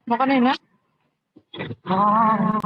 Mau kanina? Oh.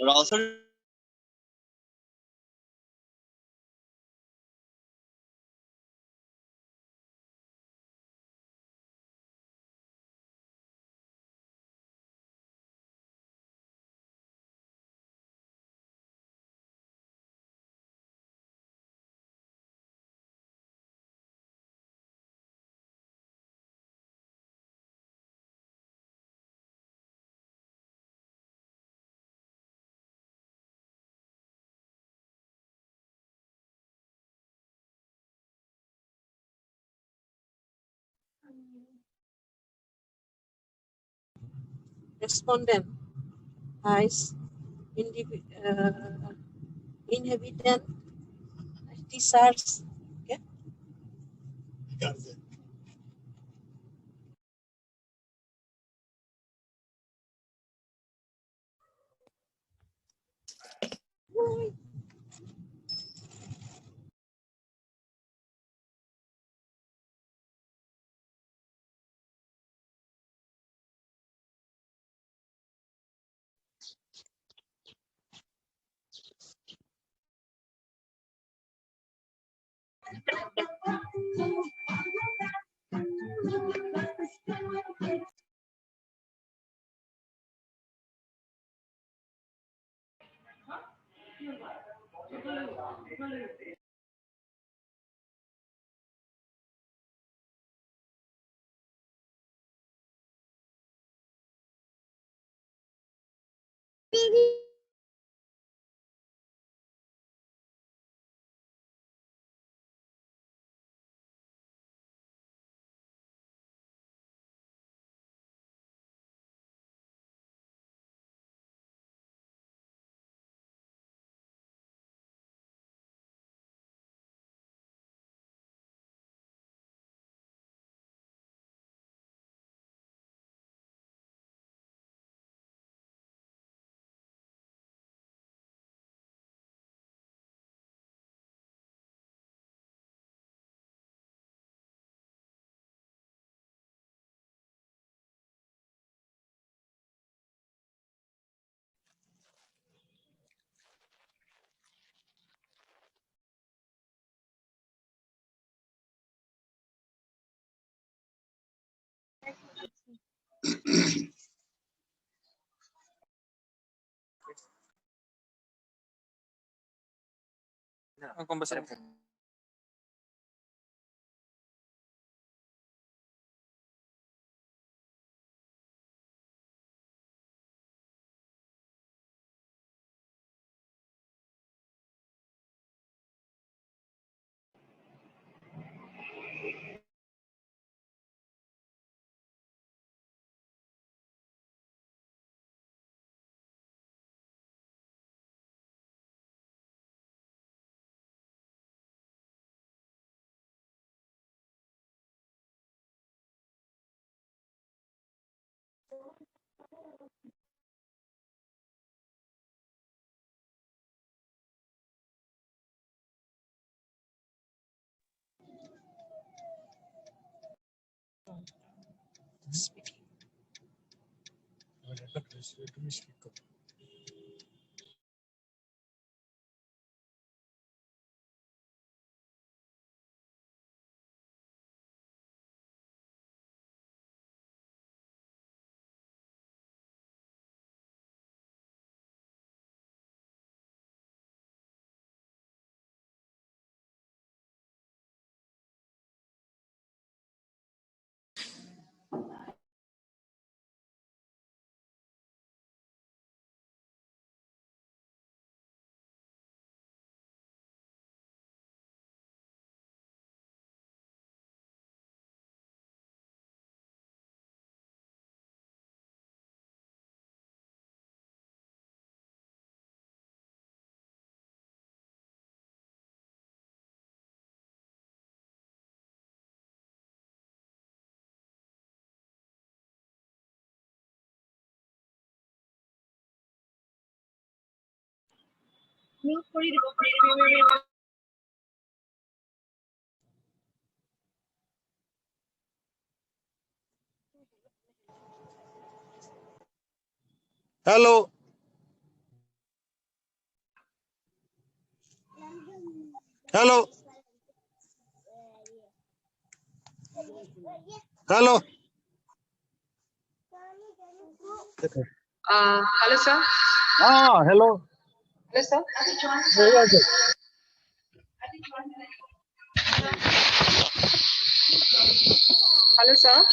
also respondent has inhabitant teachers. Okay. Speaking. Hello. Hello. Hello. Hello, sir. Hello. Hello, sir. Hello, sir.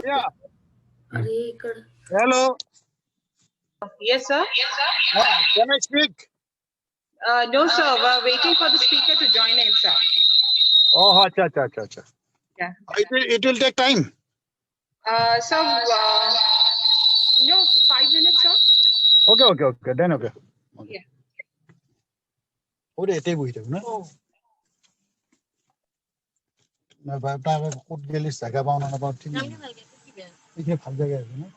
Yeah. Hello. Yes, sir. Can I speak? No, sir. We're waiting for the speaker to join in, sir. Oh, acha. Yeah. It will take time. So, no, 5 minutes, sir. Okay. Then okay. Yeah. Ore ete bui na. Na ba ta kut gelis jaga pauna na pauna ঠিক এখানে ভাল জায়গা আছে না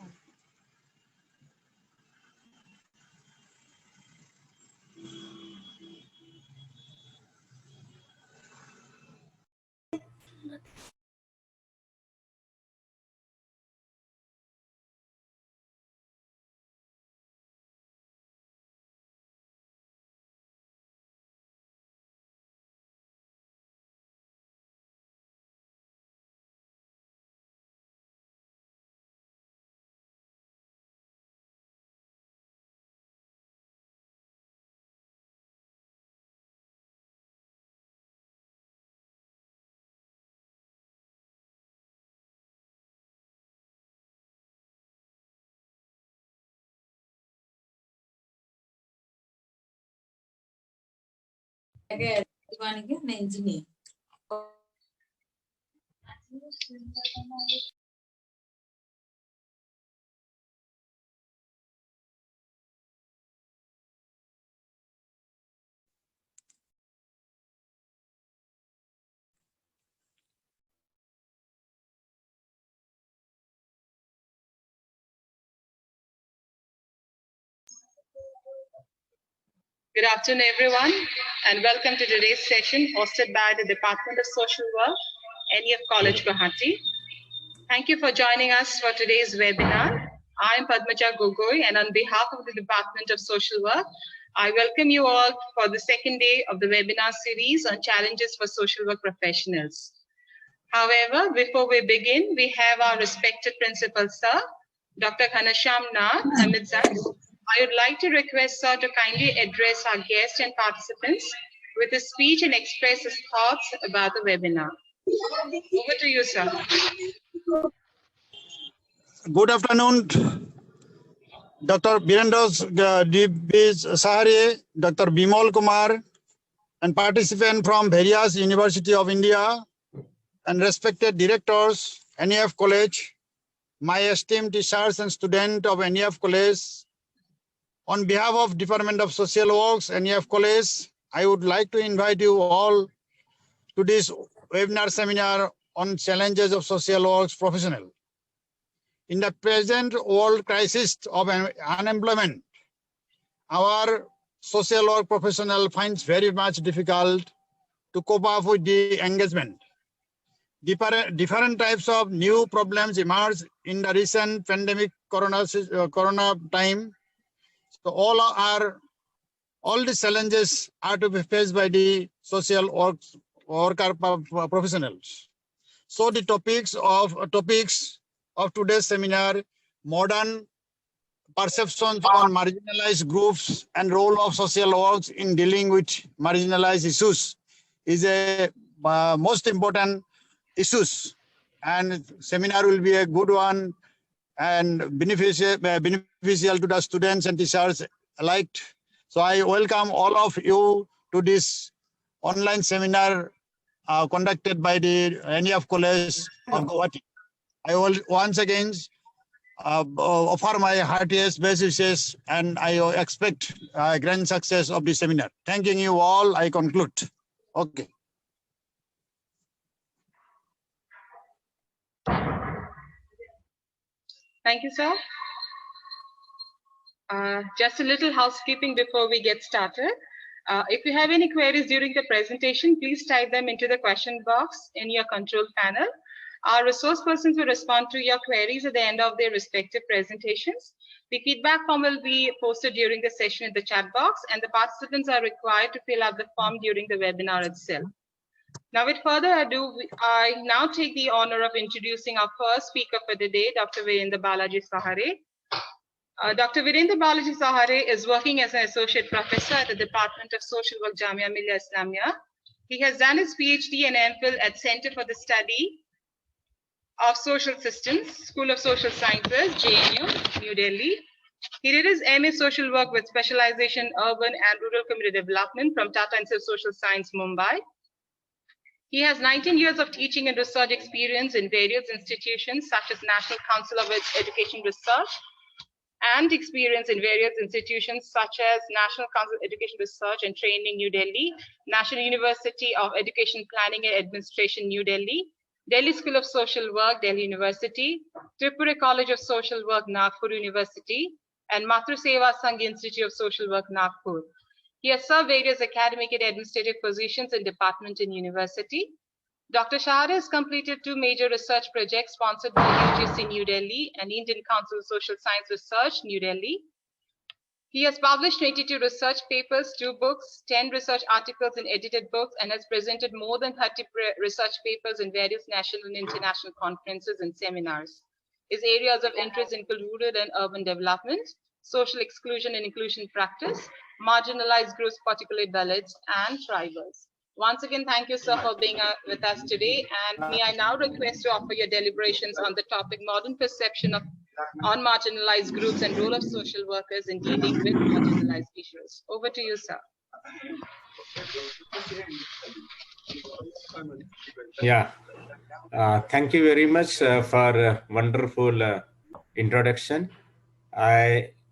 Good afternoon, everyone, and welcome to today's session hosted by the Department of Social Work, NEF College, Guwahati. Thank you for joining us for today's webinar. I am Padmaja Gogoi, and on behalf of the Department of Social Work, I welcome you all for the second day of the webinar series on challenges for social work professionals. However, before we begin, we have our respected principal, sir, Dr. Ghanshyam Nath, amidst us. I would like to request sir to kindly address our guests and participants with a speech and express his thoughts about the webinar. Over to you, sir. Good afternoon, Dr. Birendos Sahare, Dr. Bimal Kumar, and participants from various University of India and respected directors, NEF College, my esteemed teachers and students of NEF College, On behalf of Department of Social Works, NEF College, I would like to invite you all to this webinar seminar on challenges of social works professional. In the present world crisis of unemployment, our social work professional finds very much difficult to cope up with the engagement. Different types of new problems emerge in the recent pandemic corona time. So all the challenges are to be faced by the social worker professionals. So the topics of today's seminar: modern perceptions on marginalized groups and role of social works in dealing with marginalized issues, is a most important issues. And seminar will be a good one and beneficial to the students and teachers alike. So I welcome all of you to this online seminar conducted by the NEF College of Guwahati. I will once again offer my heartiest best wishes, and I expect grand success of the seminar. Thanking you all, I conclude. Okay. Thank you, sir. Just a little housekeeping before we get started. If you have any queries during the presentation, please type them into the question box in your control panel. Our resource persons will respond to your queries at the end of their respective presentations. The feedback form will be posted during the session in the chat box, and the participants are required to fill out the form during the webinar itself. Now, with further ado, I now take the honor of introducing our first speaker for the day, Dr. Virendra Balaji Sahare. Dr. Virendra Balaji Sahare is working as an associate professor at the Department of Social Work, Jamia Millia Islamia. He has done his PhD and MPhil at Center for the Study of Social Systems, School of Social Sciences, JNU, New Delhi. He did his MA Social Work with specialization in Urban and Rural Community Development from Tata Institute of Social Science, Mumbai. He has 19 years of teaching and research experience in various institutions such as National Council of Education Research, and experience in various institutions such as National Council of Education Research and Training, New Delhi, National University of Education Planning and Administration, New Delhi, Delhi School of Social Work, Delhi University, Tripura College of Social Work, Nagpur University, and Matru Seva Sangh Institute of Social Work, Nagpur. He has served various academic and administrative positions in department and university. Dr. Sahare has completed 2 major research projects sponsored by UGC New Delhi and Indian Council of Social Science Research, New Delhi. He has published 22 research papers, 2 books, 10 research articles and edited books, and has presented more than 30 research papers in various national and international conferences and seminars. His areas of interest include rural and urban development, social exclusion and inclusion practice, marginalized groups, particularly Dalits and tribals. Once again, thank you, sir, for being with us today. And may I now request to offer your deliberations on the topic modern perception on marginalized groups and role of social workers in dealing with marginalized issues. Over to you, sir. Yeah, thank you very much for a wonderful introduction.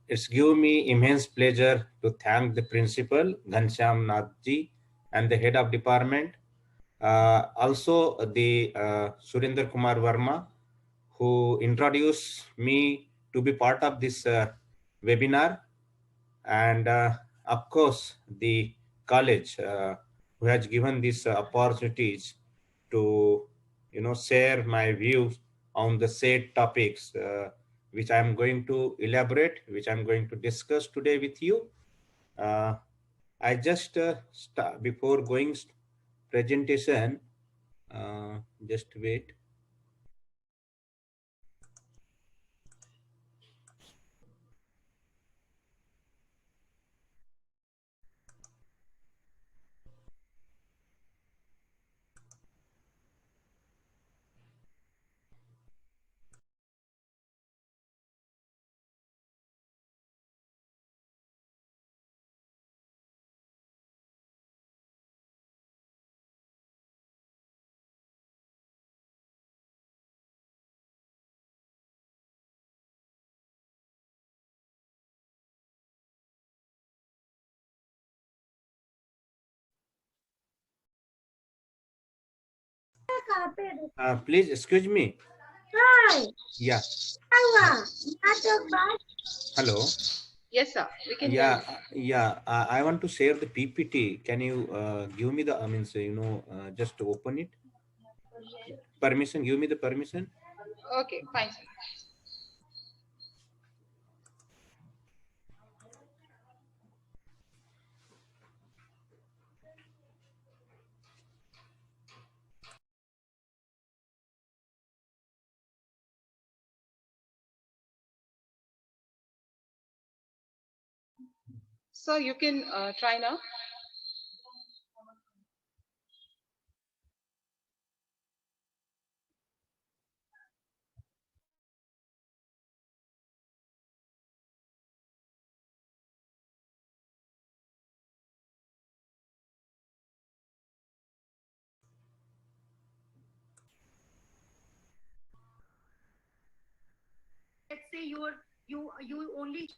It's given me immense pleasure to thank the principal, Ghanshyam Nathji, and the head of department. Also the Surendra Kumar Verma, who introduced me to be part of this webinar. And of course, the college who has given these opportunities to share my views on the said topics, which I'm going to elaborate, which I'm going to discuss today with you. I just before going presentation, just wait. Please excuse me. Yeah. Hello. Yes, sir. We can hear Yeah, you. yeah. I want to share the PPT. Can you give me the? I mean, so, just to open it. Permission. Give me the permission. Okay, fine, sir. So you can try now. Let's say you only.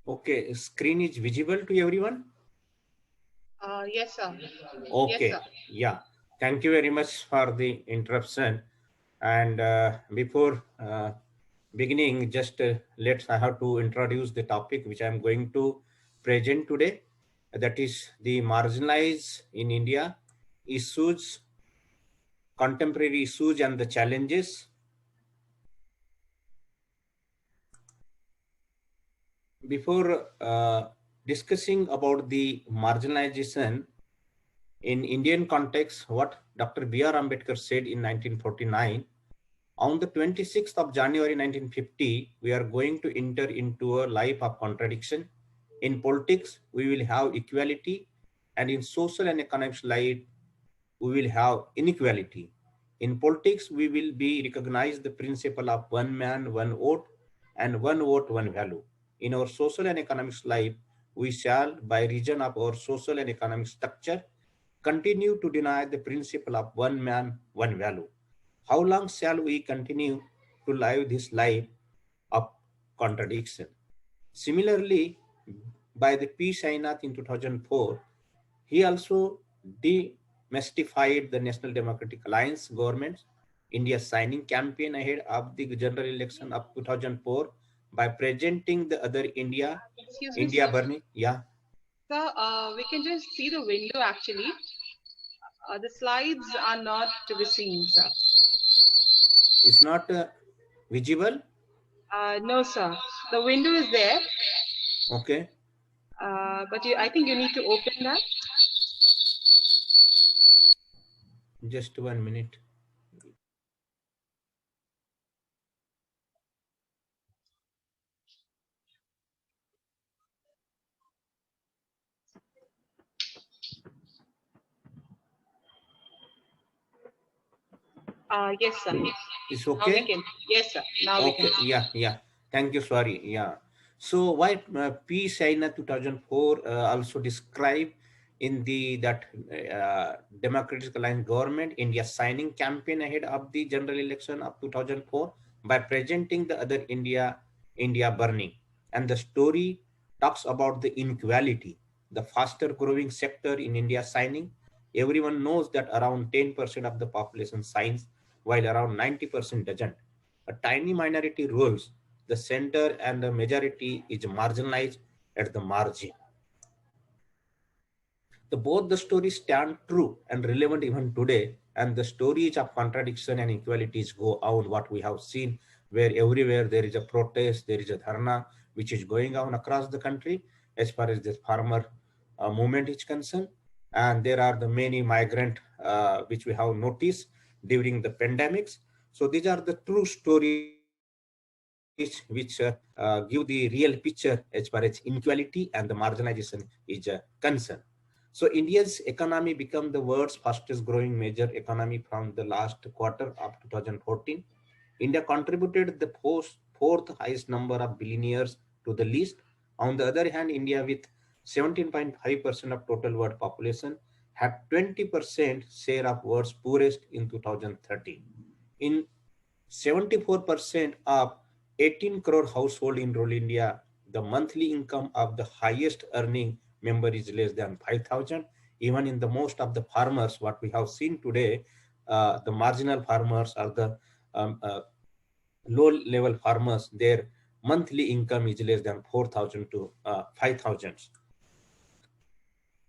Okay. Screen is visible to everyone. Yes, sir. Okay. Yes, sir. Yeah. Thank you very much for the interruption. And before beginning, just I have to introduce the topic which I'm going to present today. That is the marginalized in India issues, contemporary issues and the challenges. Before discussing about the marginalization in Indian context, what Dr. B.R. Ambedkar said in 1949, on the 26th of January 1950, we are going to enter into a life of contradiction. In politics, we will have equality, and in social and economic life, we will have inequality. In politics, we will be recognized the principle of one man, one vote, and one vote, one value. In our social and economic life, we shall, by reason of our social and economic structure, continue to deny the principle of one man, one value. How long shall we continue to live this life of contradiction? Similarly, by the P. Sainath in 2004, he also demystified the National Democratic Alliance government, India's signing campaign ahead of the general election of 2004 by presenting the other India, Excuse me, India sir. Burning. Yeah. Sir, we can just see the window actually. The slides are not to be seen, sir. It's not visible. No, sir. The window is there, Okay. but I think you need to open that. Just 1 minute. Yes, sir. It's Now we okay. can. Yes, sir. Now we Okay. can. Yeah. Thank you. Sorry. Yeah. So why P. China 2004 also described in the Democratic Alliance government India signing campaign ahead of the general election of 2004 by presenting the other India burning, and the story talks about the inequality, the faster growing sector in India signing. Everyone knows that around 10% of the population signs, while around 90% doesn't. A tiny minority rules the center, and the majority is marginalized at the margin. Both the stories stand true and relevant even today, and the stories of contradiction and inequalities go on. What we have seen, where everywhere there is a protest, there is a dharna which is going on across the country as far as this farmer movement is concerned, and there are the many migrant which we have noticed during the pandemics. So these are the true stories which give the real picture as far as inequality and the marginalization is concerned. So India's economy became the world's fastest growing major economy from the last quarter of 2014. India contributed the fourth highest number of billionaires to the list. On the other hand, India with 17.5% of total world population had 20% share of world's poorest in 2013. In 74% of 18 crore household in rural India, the monthly income of the highest earning member is less than 5,000. Even in the most of the farmers, what we have seen today, the marginal farmers are the low level farmers, their monthly income is less than 4,000 to 5,000.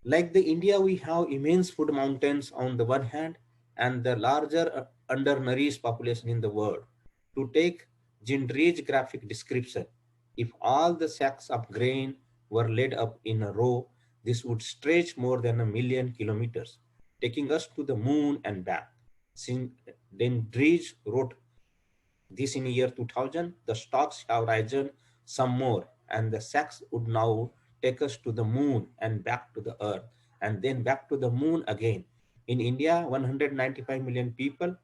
Like the India, we have immense food mountains on the one hand and the larger undernourished population in the world. To take Jindre's graphic description, if all the sacks of grain were laid up in a row, this would stretch more than 1,000,000 kilometers, taking us to the moon and back. Since Jindre wrote this in year 2000, the stocks have risen some more, and the sacks would now take us to the moon and back to the earth, and then back to the moon again. In India, 195 million people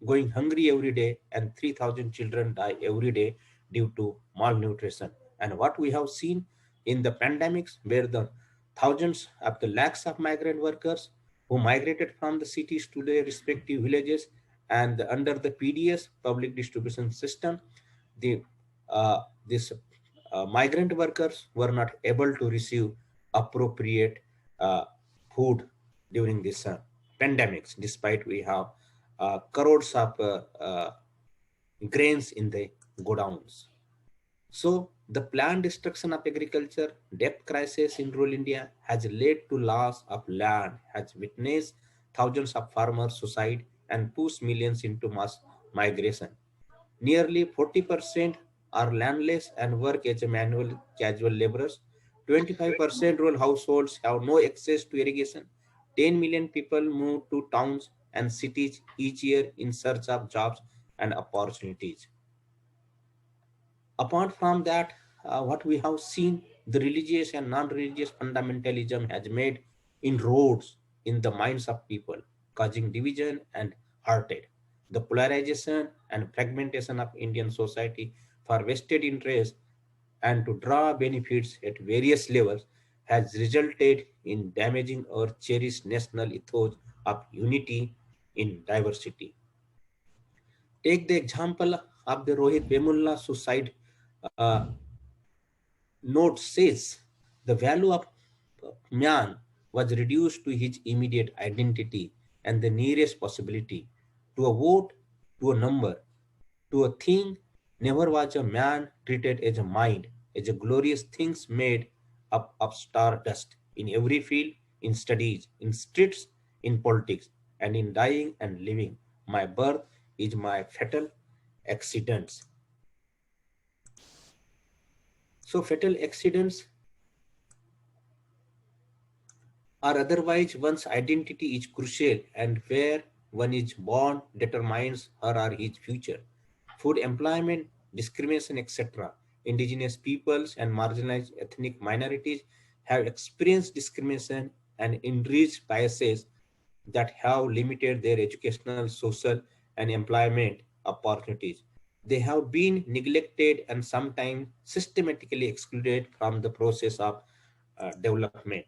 going hungry every day, and 3,000 children die every day due to malnutrition. And what we have seen in the pandemics, where the thousands of the lakhs of migrant workers who migrated from the cities to their respective villages, and under the PDS, public distribution system, these migrant workers were not able to receive appropriate food during this pandemics, despite we have crores of grains in the godowns. So the planned destruction of agriculture, debt crisis in rural India has led to loss of land, has witnessed thousands of farmers suicide and pushed millions into mass migration. Nearly 40% are landless and work as a manual casual laborers. 25% rural households have no access to irrigation. 10 million people move to towns and cities each year in search of jobs and opportunities. Apart from that, what we have seen, the religious and non-religious fundamentalism has made inroads in the minds of people, causing division and heartache. The polarization and fragmentation of Indian society for vested interests and to draw benefits at various levels has resulted in damaging our cherished national ethos of unity in diversity. Take the example of the Rohit Vemulla suicide uh, note says the value of man was reduced to his immediate identity and the nearest possibility. To a vote, to a number, to a thing, never was a man treated as a mind, as a glorious things made up of stardust in every field, in studies, in streets, in politics, and in dying and living. My birth is my fatal accidents. So fatal accidents or otherwise one's identity is crucial, and where one is born determines her or his future. Food, employment, discrimination, etc. Indigenous peoples and marginalized ethnic minorities have experienced discrimination and enriched biases that have limited their educational, social, and employment opportunities. They have been neglected and sometimes systematically excluded from the process of development.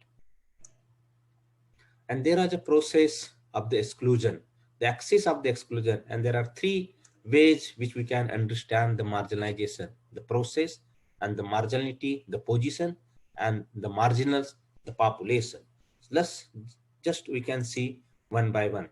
And there is a process of the exclusion, the axis of the exclusion, and there are three ways which we can understand the marginalization: the process, and the marginality, the position, and the marginals, the population. Let's just we can see one by one.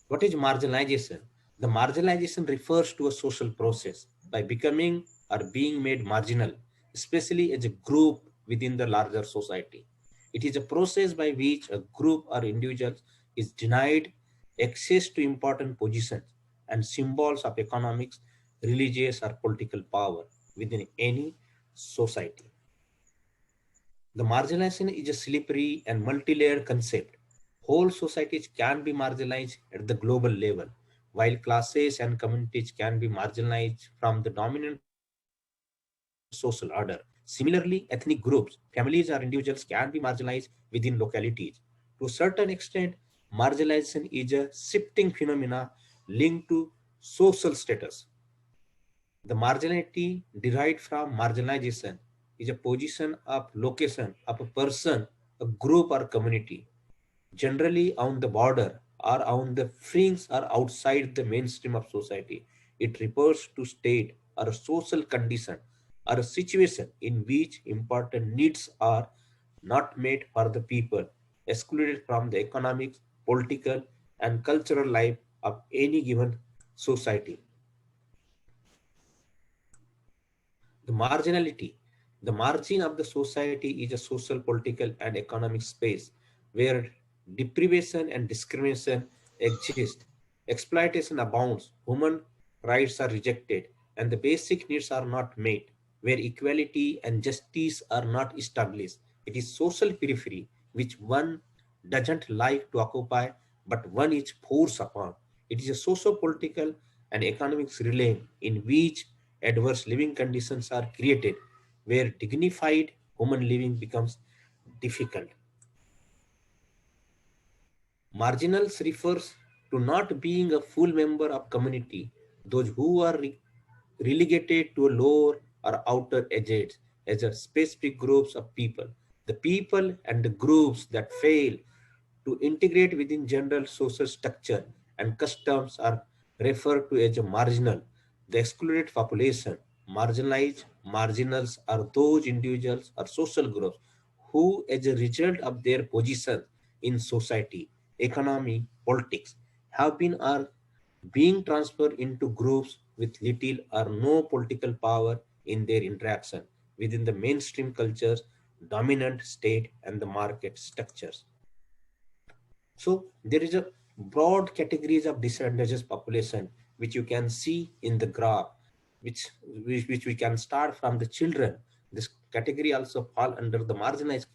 What is marginalization? The marginalization refers to a social process by becoming or being made marginal, especially as a group within the larger society. It is a process by which a group or individual is denied access to important positions and symbols of economics, religious, or political power within any society. The marginalization is a slippery and multi-layered concept. Whole societies can be marginalized at the global level, while classes and communities can be marginalized from the dominant social order. Similarly, ethnic groups, families, or individuals can be marginalized within localities. To a certain extent, marginalization is a shifting phenomena linked to social status. The marginality derived from marginalization is a position of location of a person, a group, or community, generally on the border or on the fringe or outside the mainstream of society. It refers to state or a social condition or a situation in which important needs are not met for the people, excluded from the economic, political, and cultural life of any given society. The marginality, the margin of the society is a social, political, and economic space where deprivation and discrimination exist, exploitation abounds, human rights are rejected, and the basic needs are not met, where equality and justice are not established. It is social periphery which one doesn't like to occupy, but one is forced upon. It is a socio-political and economic realm in which adverse living conditions are created, where dignified human living becomes difficult. Marginals refers to not being a full member of community, those who are relegated to a lower or outer edges as a specific groups of people. The people and the groups that fail to integrate within general social structure and customs are referred to as a marginal. The excluded population, marginalized, marginals are those individuals or social groups who, as a result of their position in society, economy, politics, have been or being transferred into groups with little or no political power in their interaction within the mainstream cultures, dominant state, and the market structures. So there is a broad categories of disadvantaged population, which you can see in the graph, which we can start from the children. This category also fall under the marginalized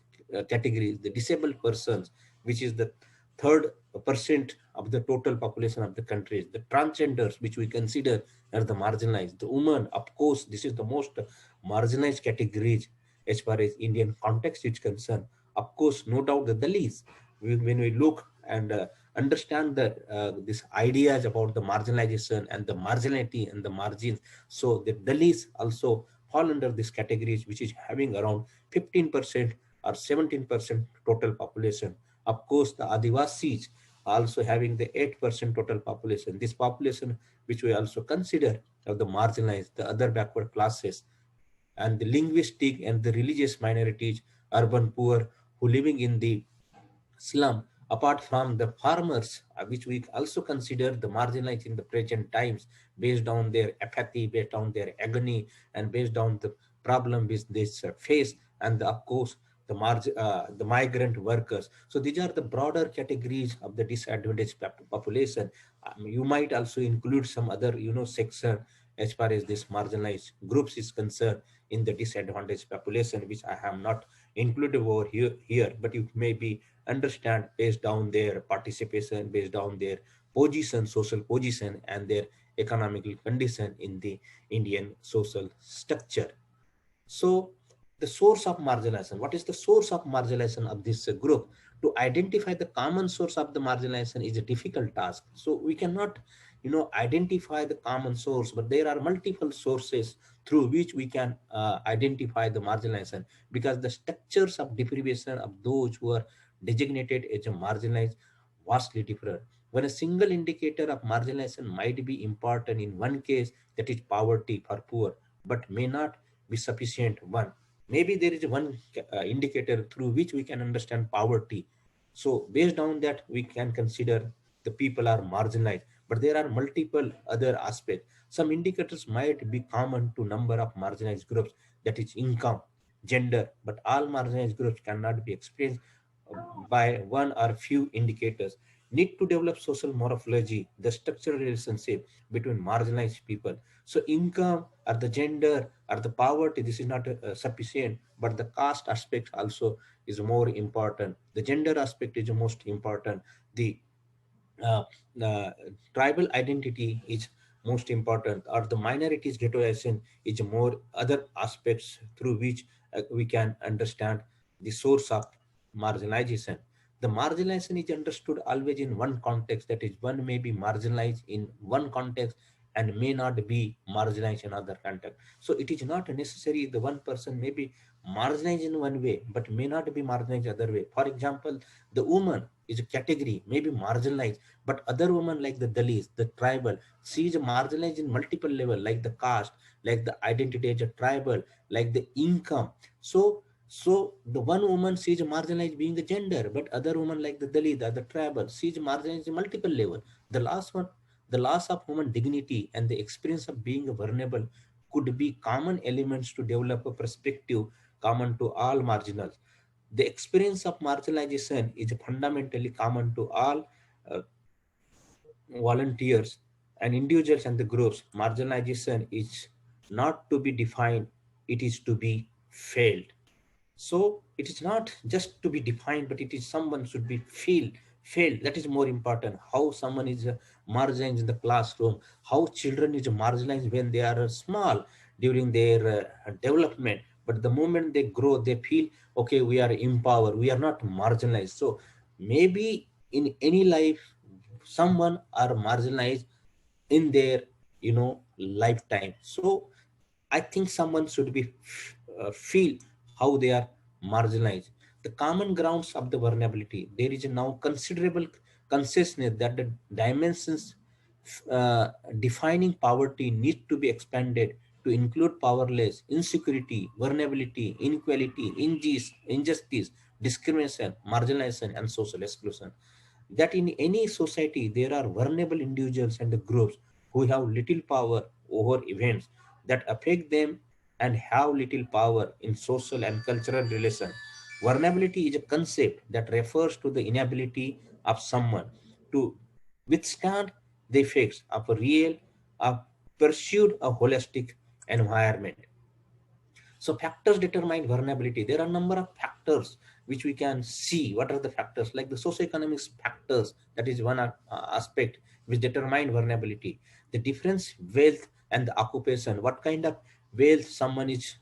categories, the disabled persons, which is the 3rd% of the total population of the countries, the transgenders, which we consider are the marginalized, the women, of course, this is the most marginalized categories as far as Indian context is concerned. Of course, no doubt the Dalits, when we look and understand the these ideas about the marginalization and the marginality and the margins, so the Dalits also fall under these categories, which is having around 15% or 17% total population. Of course, the Adivasis also having the 8% total population. This population, which we also consider of the marginalized, the other backward classes, and the linguistic and the religious minorities, urban poor who living in the slum, apart from the farmers, which we also consider the marginalized in the present times, based on their apathy, based on their agony, and based on the problem which they face, and of course, the migrant workers. So these are the broader categories of the disadvantaged population. You might also include some other, section as far as this marginalized groups is concerned in the disadvantaged population, which I have not included over here, but you may be understand based on their participation, based on their position, social position, and their economical condition in the Indian social structure. So the source of marginalization, what is the source of marginalization of this group? To identify the common source of the marginalization is a difficult task. So we cannot, identify the common source, but there are multiple sources through which we can identify the marginalization, because the structures of deprivation of those who are designated as a marginalized vastly different. When a single indicator of marginalization might be important in one case, that is poverty for poor, but may not be sufficient one. Maybe there is one indicator through which we can understand poverty. So based on that, we can consider the people are marginalized, but there are multiple other aspects. Some indicators might be common to number of marginalized groups, that is income, gender, but all marginalized groups cannot be experienced by one or few indicators. Need to develop social morphology, the structural relationship between marginalized people. So income or the gender or the poverty, this is not sufficient, but the caste aspect also is more important. The gender aspect is the most important. The uh, tribal identity is most important, or the minorities ghettoization is more other aspects through which we can understand the source of marginalization. The marginalization is understood always in one context, that is one may be marginalized in one context and may not be marginalized in other context. So it is not necessary the one person may be marginalized in one way but may not be marginalized other way. For example, the woman is a category, maybe marginalized, but other women like the Dalits, the tribal, she is marginalized in multiple level, like the caste, like the identity as a tribal, like the income. So the one woman she is marginalized being a gender, but other woman like the Dalit, the tribal, she is marginalized in multiple level. The last one, the loss of human dignity and the experience of being vulnerable could be common elements to develop a perspective common to all marginals. The experience of marginalization is fundamentally common to all uh, volunteers and individuals and the groups. Marginalization is not to be defined, it is to be felt. So it is not just to be defined, but it is someone should be felt. That is more important. How someone is marginalized in the classroom, how children is marginalized when they are small during their development. But the moment they grow, they feel, okay, we are empowered, we are not marginalized. So maybe in any life, someone are marginalized in their, lifetime. So I think someone should be feel how they are marginalized. The common grounds of the vulnerability. There is now considerable consciousness that the dimensions uh, defining poverty need to be expanded to include powerless, insecurity, vulnerability, inequality, injustice, discrimination, marginalization, and social exclusion. That in any society there are vulnerable individuals and the groups who have little power over events that affect them and have little power in social and cultural relations. Vulnerability is a concept that refers to the inability of someone to withstand the effects of a real, of pursued a holistic environment. So factors determine vulnerability. There are a number of factors which we can see. What are the factors? Like the socioeconomic factors, that is one aspect which determine vulnerability. The difference wealth and the occupation. What kind of wealth someone is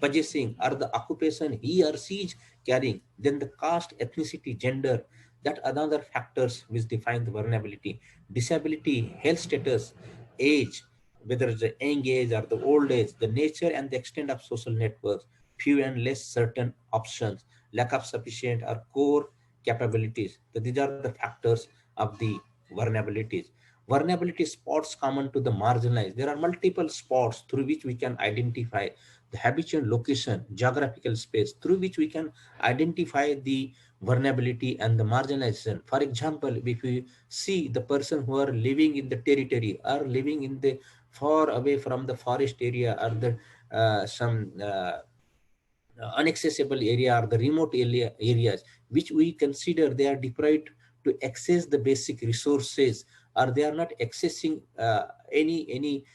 possessing, or the occupation he or she is carrying. Then the caste, ethnicity, gender. That another factors which define the vulnerability. Disability, health status, age, whether it's the young age or the old age, the nature and the extent of social networks, few and less certain options, lack of sufficient or core capabilities. So these are the factors of the vulnerabilities. Vulnerability spots common to the marginalized. There are multiple spots through which we can identify the habitual location, geographical space, through which we can identify the vulnerability and the marginalization. For example, if we see the person who are living in the territory or living in the far away from the forest area or the some inaccessible area or the remote areas which we consider they are deprived to access the basic resources, or they are not accessing any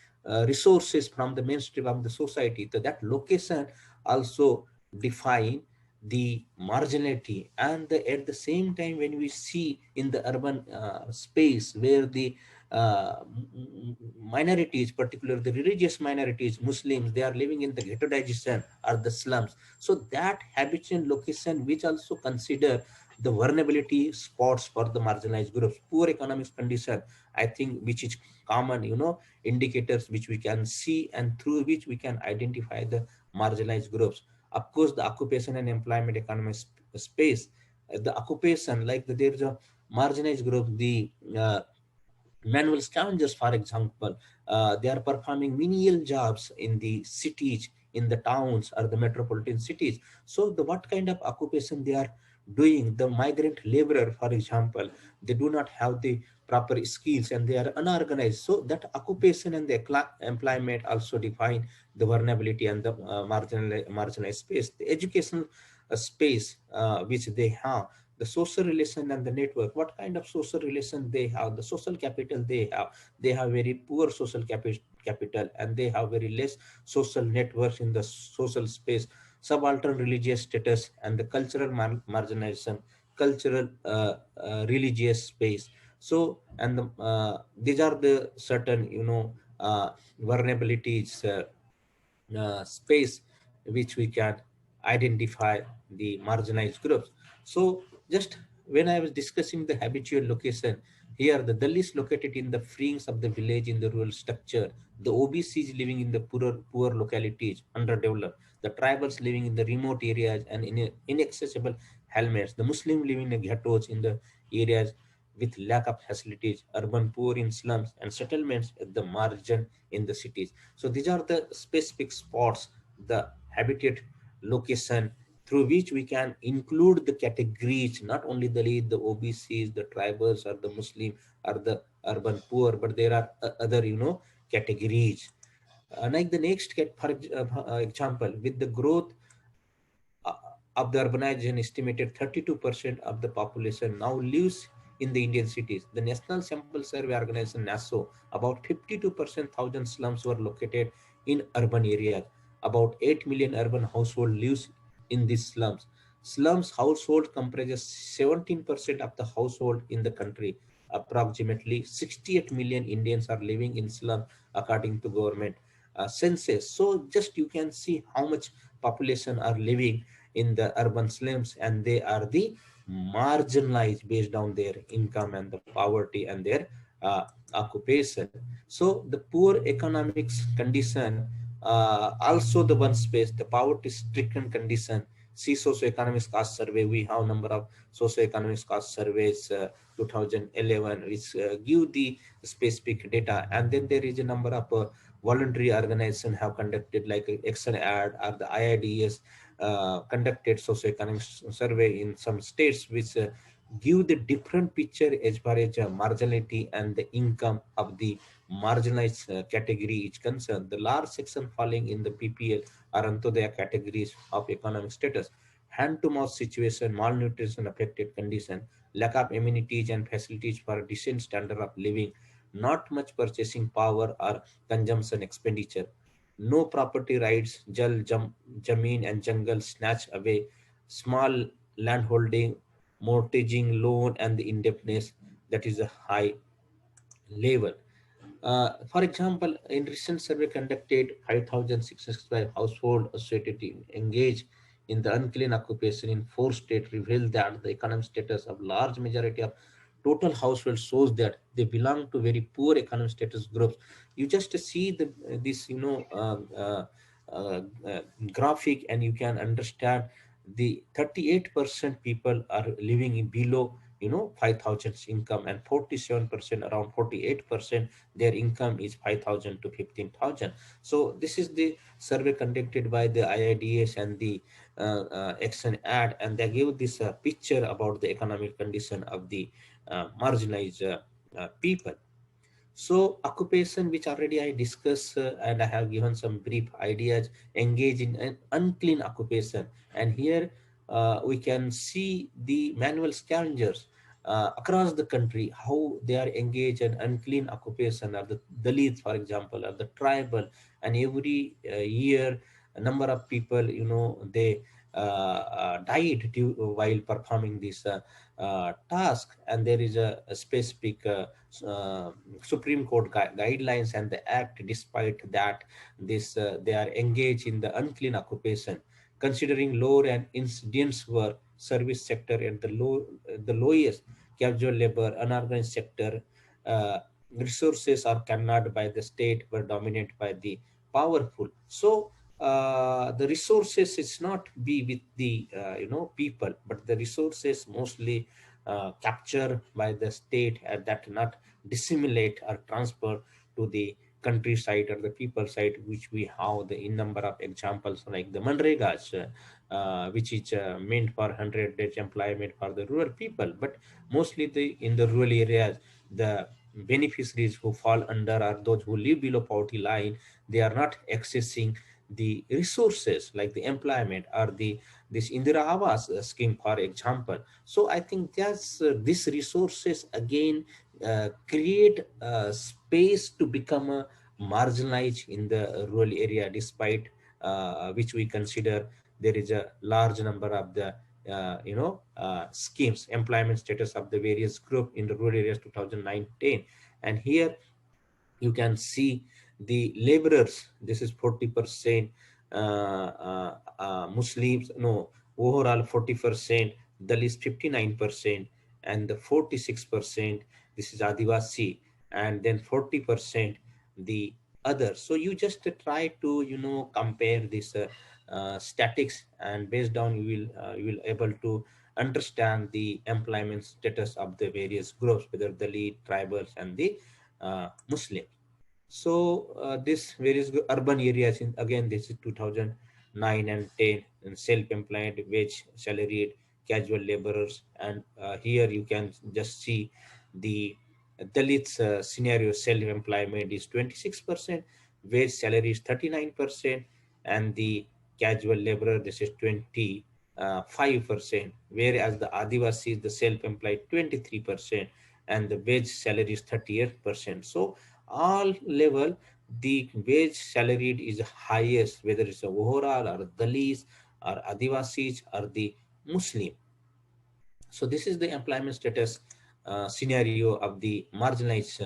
resources from the mainstream of the society. So that location also define the marginality. And at the same time, when we see in the urban space where the minorities, particularly the religious minorities, Muslims, they are living in the ghettoization or the slums. So that habitual location which also consider the vulnerability spots for the marginalized groups. Poor economic condition, I think, which is common, indicators which we can see and through which we can identify the marginalized groups. Of course, the occupation and employment economic space, the occupation, like there is a marginalized group, the manual scavengers, for example, they are performing menial jobs in the cities, in the towns or the metropolitan cities. So the what kind of occupation they are doing? The migrant laborer, for example, they do not have the proper skills and they are unorganized. So that occupation and the employment also define the vulnerability and the marginalized space. The educational space which they have, the social relation and the network, what kind of social relation they have, the social capital they have very poor social capital, and they have very less social networks in the social space, subaltern religious status and the cultural marginalization, cultural religious space. So and these are the certain vulnerabilities space which we can identify the marginalized groups. So just when I was discussing the habitual location, here the Dalits located in the fringes of the village in the rural structure, the OBCs living in the poor localities, underdeveloped, the tribals living in the remote areas and inaccessible helmets. The Muslim living in ghettos in the areas with lack of facilities, urban poor in slums, and settlements at the margin in the cities. So these are the specific spots, the habitat location through which we can include the categories, not only the lead, the OBCs, the tribals, or the Muslim, or the urban poor, but there are other, categories. Like the next, for example, with the growth uh, of the urbanization, estimated 32% of the population now lives in the Indian cities. The National Sample Survey Organization (NASO) about 52% thousand slums were located in urban areas. About 8 million urban household lives in these slums. Slums household comprises 17% of the household in the country. Approximately 68 million Indians are living in slums according to government census. So just you can see how much population are living in the urban slums, and they are the marginalized based on their income and the poverty and their occupation. So the poor economics condition, also the one space, the poverty stricken condition. See socioeconomic cost survey. We have number of socioeconomic cost surveys 2011 which give the specific data, and then there is a number of voluntary organizations have conducted like Action Ad or the IIDS conducted socioeconomic survey in some states which give the different picture as far as marginality and the income of the marginalized category is concerned. The large section falling in the PPL or Antodaya categories of economic status. Hand-to-mouth situation, malnutrition affected condition, lack of amenities and facilities for a decent standard of living, not much purchasing power or consumption expenditure, no property rights, jameen and jungle snatched away, small landholding, mortgaging loan, and the indebtedness that is a high level. For example, in recent survey conducted, 5,665 household associated engaged in the unclean occupation in 4 states revealed that the economic status of large majority of total households shows that they belong to very poor economic status groups. You just see this, graphic, and you can understand the 38% people are living in below 5,000 income, and 47%, around 48%, their income is 5,000 to 15,000. So this is the survey conducted by the IIDS and the Action Ad, and they give this picture about the economic condition of the marginalized people. So occupation, which already I discussed, and I have given some brief ideas, engage in an unclean occupation. And here we can see the manual scavengers across the country, how they are engaged in unclean occupation, or the Dalits, for example, or the tribal. And every year, a number of people, they died while performing this task. And there is a specific Supreme Court guidelines and the act. Despite that, this they are engaged in the unclean occupation, considering lower and incidents work, service sector at the lowest, casual labor, unorganized sector, resources are carried by the state were dominated by the powerful. So the resources is not be with the people, but the resources mostly captured by the state, that not dissimulate or transfer to the countryside or the people side, which we have the in number of examples like the Manregas, which is meant for 100 days employment for the rural people. But mostly in the rural areas, the beneficiaries who fall under are those who live below poverty line. They are not accessing the resources like the employment or this Indira Awas scheme, for example. So I think that's these resources again create space to become marginalized in the rural area, despite which we consider there is a large number of the schemes, employment status of the various group in the rural areas 2019. And here you can see the laborers, this is 40% Muslims, no, overall 40%, Dalits 59%, and the 46%, this is Adivasi, and then 40% the others. So you just try to compare this statics, and based on you will able to understand the employment status of the various groups, whether the lead, tribals, and the Muslim. So this various urban areas, in again this is 2009 and 10, and self-employed, wage salaried, casual laborers, and here you can just see the Dalits scenario. Self-employment is 26%, wage salary is 39%, and the casual laborer, this is 25%, whereas the Adivasi, the self-employed, 23%, and the wage salary is 38%. So all level, the wage salaried is highest, whether it's a Vohra or Dalits or Adivasis or the Muslim. So this is the employment status scenario of the marginalized,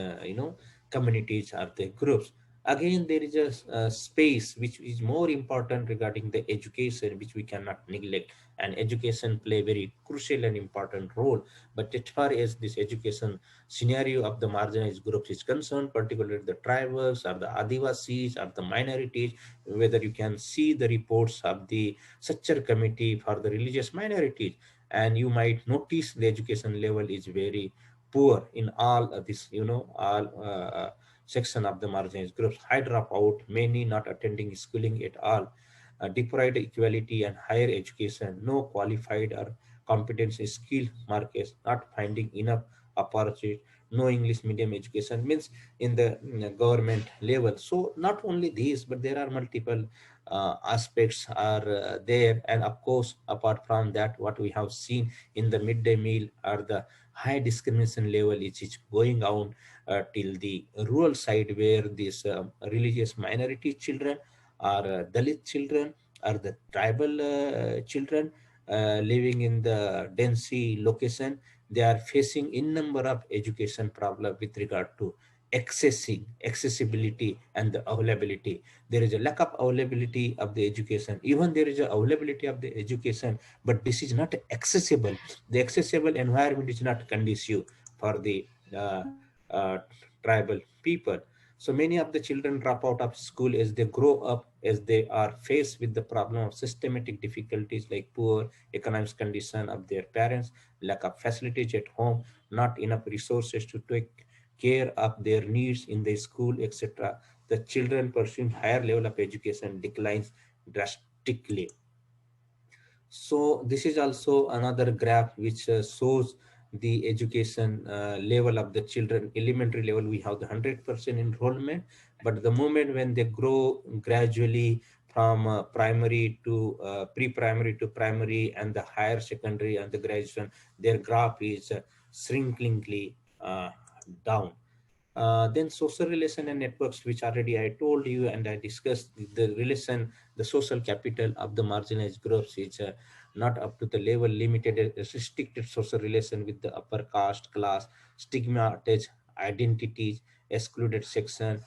communities or the groups. Again, there is a space which is more important regarding the education, which we cannot neglect. And education play very crucial and important role. But as far as this education scenario of the marginalized groups is concerned, particularly the tribals or the Adivasis or the minorities, whether you can see the reports of the Sachar Committee for the religious minorities, and you might notice the education level is very poor in all of this, all section of the marginalized groups. High dropout, many not attending schooling at all, deprived equality and higher education, no qualified or competency skill markets, not finding enough opportunity, no English medium education means in the government level. So not only these, but there are multiple aspects are there. And of course, apart from that, what we have seen in the midday meal are the high discrimination level is going on till the rural side, where these religious minority children or Dalit children or the tribal children living in the density location, they are facing in number of education problem with regard to accessibility and the availability. There is a lack of availability of the education. Even there is a availability of the education, but this is not accessible. The accessible environment is not conducive for the uh, tribal people. So many of the children drop out of school as they grow up, as they are faced with the problem of systematic difficulties like poor economic condition of their parents, lack of facilities at home, not enough resources to take care of their needs in the school, etc. The children pursuing higher level of education declines drastically. So this is also another graph which shows the education level of the children. Elementary level, we have the 100% enrollment, but the moment when they grow gradually from primary to pre-primary to primary and the higher secondary and the graduation, their graph is shrinkingly down. Then social relation and networks, which already I told you and I discussed, the relation, the social capital of the marginalized groups is not up to the level, limited, restricted social relation with the upper caste class, stigma attached identities, excluded section,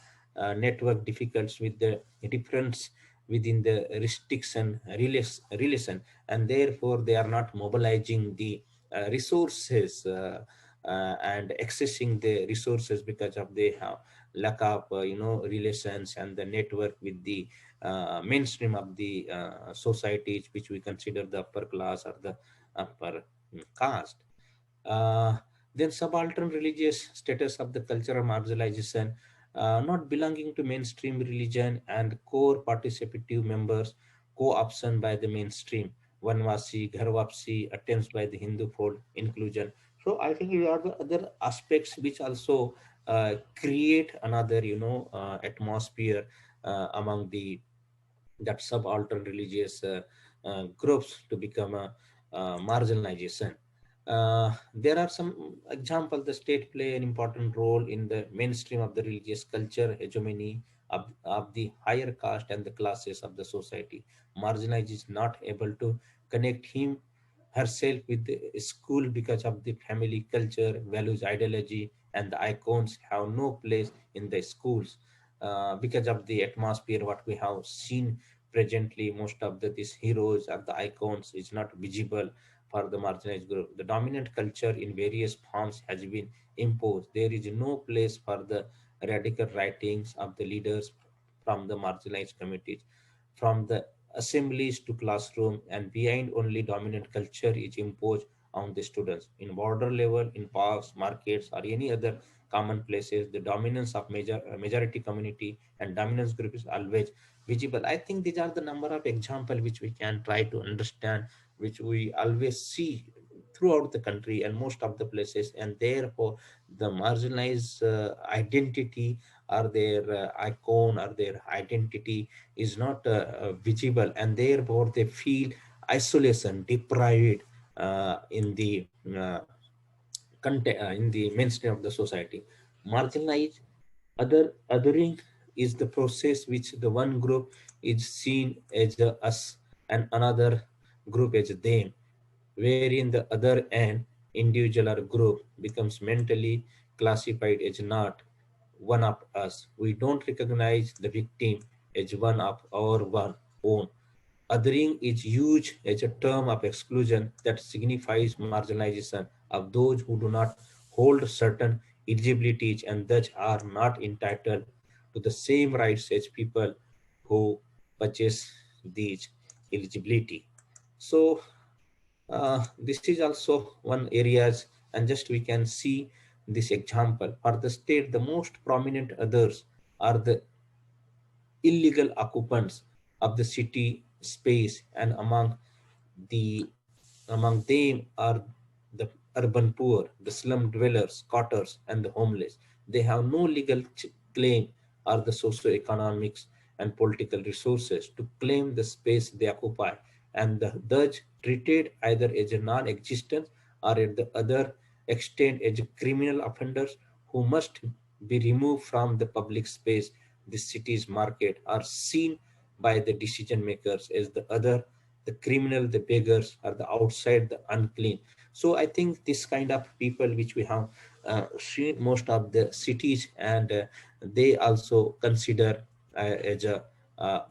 network difficulties with the difference within the restriction relation, and therefore they are not mobilizing the resources and accessing the resources because of they have lack of relations and the network with the mainstream of the societies which we consider the upper class or the upper caste. uh, then subaltern religious status of the cultural marginalization, not belonging to mainstream religion and core participative members, co-option by the mainstream, Vanvasi, Gharwapsi, attempts by the Hindu fold, inclusion. So I think there are the other aspects which also create another, atmosphere among the that subaltern religious groups to become a marginalization. There are some examples. The state play an important role in the mainstream of the religious culture hegemony of the higher caste and the classes of the society. Marginalized is not able to connect him herself with the school because of the family culture, values, ideology, and the icons have no place in the schools because of the atmosphere. What we have seen presently, most of these heroes or the icons is not visible for the marginalized group. The dominant culture in various forms has been imposed. There is no place for the radical writings of the leaders from the marginalized communities, from the assemblies to classroom, and behind only dominant culture is imposed on the students. In border level, in parks, markets, or any other common places, the dominance of majority community and dominance group is always visible. I think these are the number of examples which we can try to understand, which we always see throughout the country and most of the places, and therefore the marginalized identity or their icon or their identity is not visible, and therefore they feel isolation, deprived uh, in the mainstream of the society. Marginalized othering is the process which the one group is seen as us and another group as them, wherein the other end individual or group becomes mentally classified as not one of us. We don't recognize the victim as one of our one own. Othering is used as a term of exclusion that signifies marginalization of those who do not hold certain eligibilities and thus are not entitled to the same rights as people who purchase these eligibility. So this is also one areas, and just we can see this example. For the state, the most prominent others are the illegal occupants of the city space, and the among them are the urban poor, the slum dwellers, squatters, and the homeless. They have no legal claim or the socio-economics and political resources to claim the space they occupy, and thus treated either as a non-existent or at the other extent as a criminal offenders who must be removed from the public space. The city's market are seen by the decision makers as the other, the criminal, the beggars, are the outside, the unclean. So I think this kind of people which we have seen most of the cities, and they also consider as a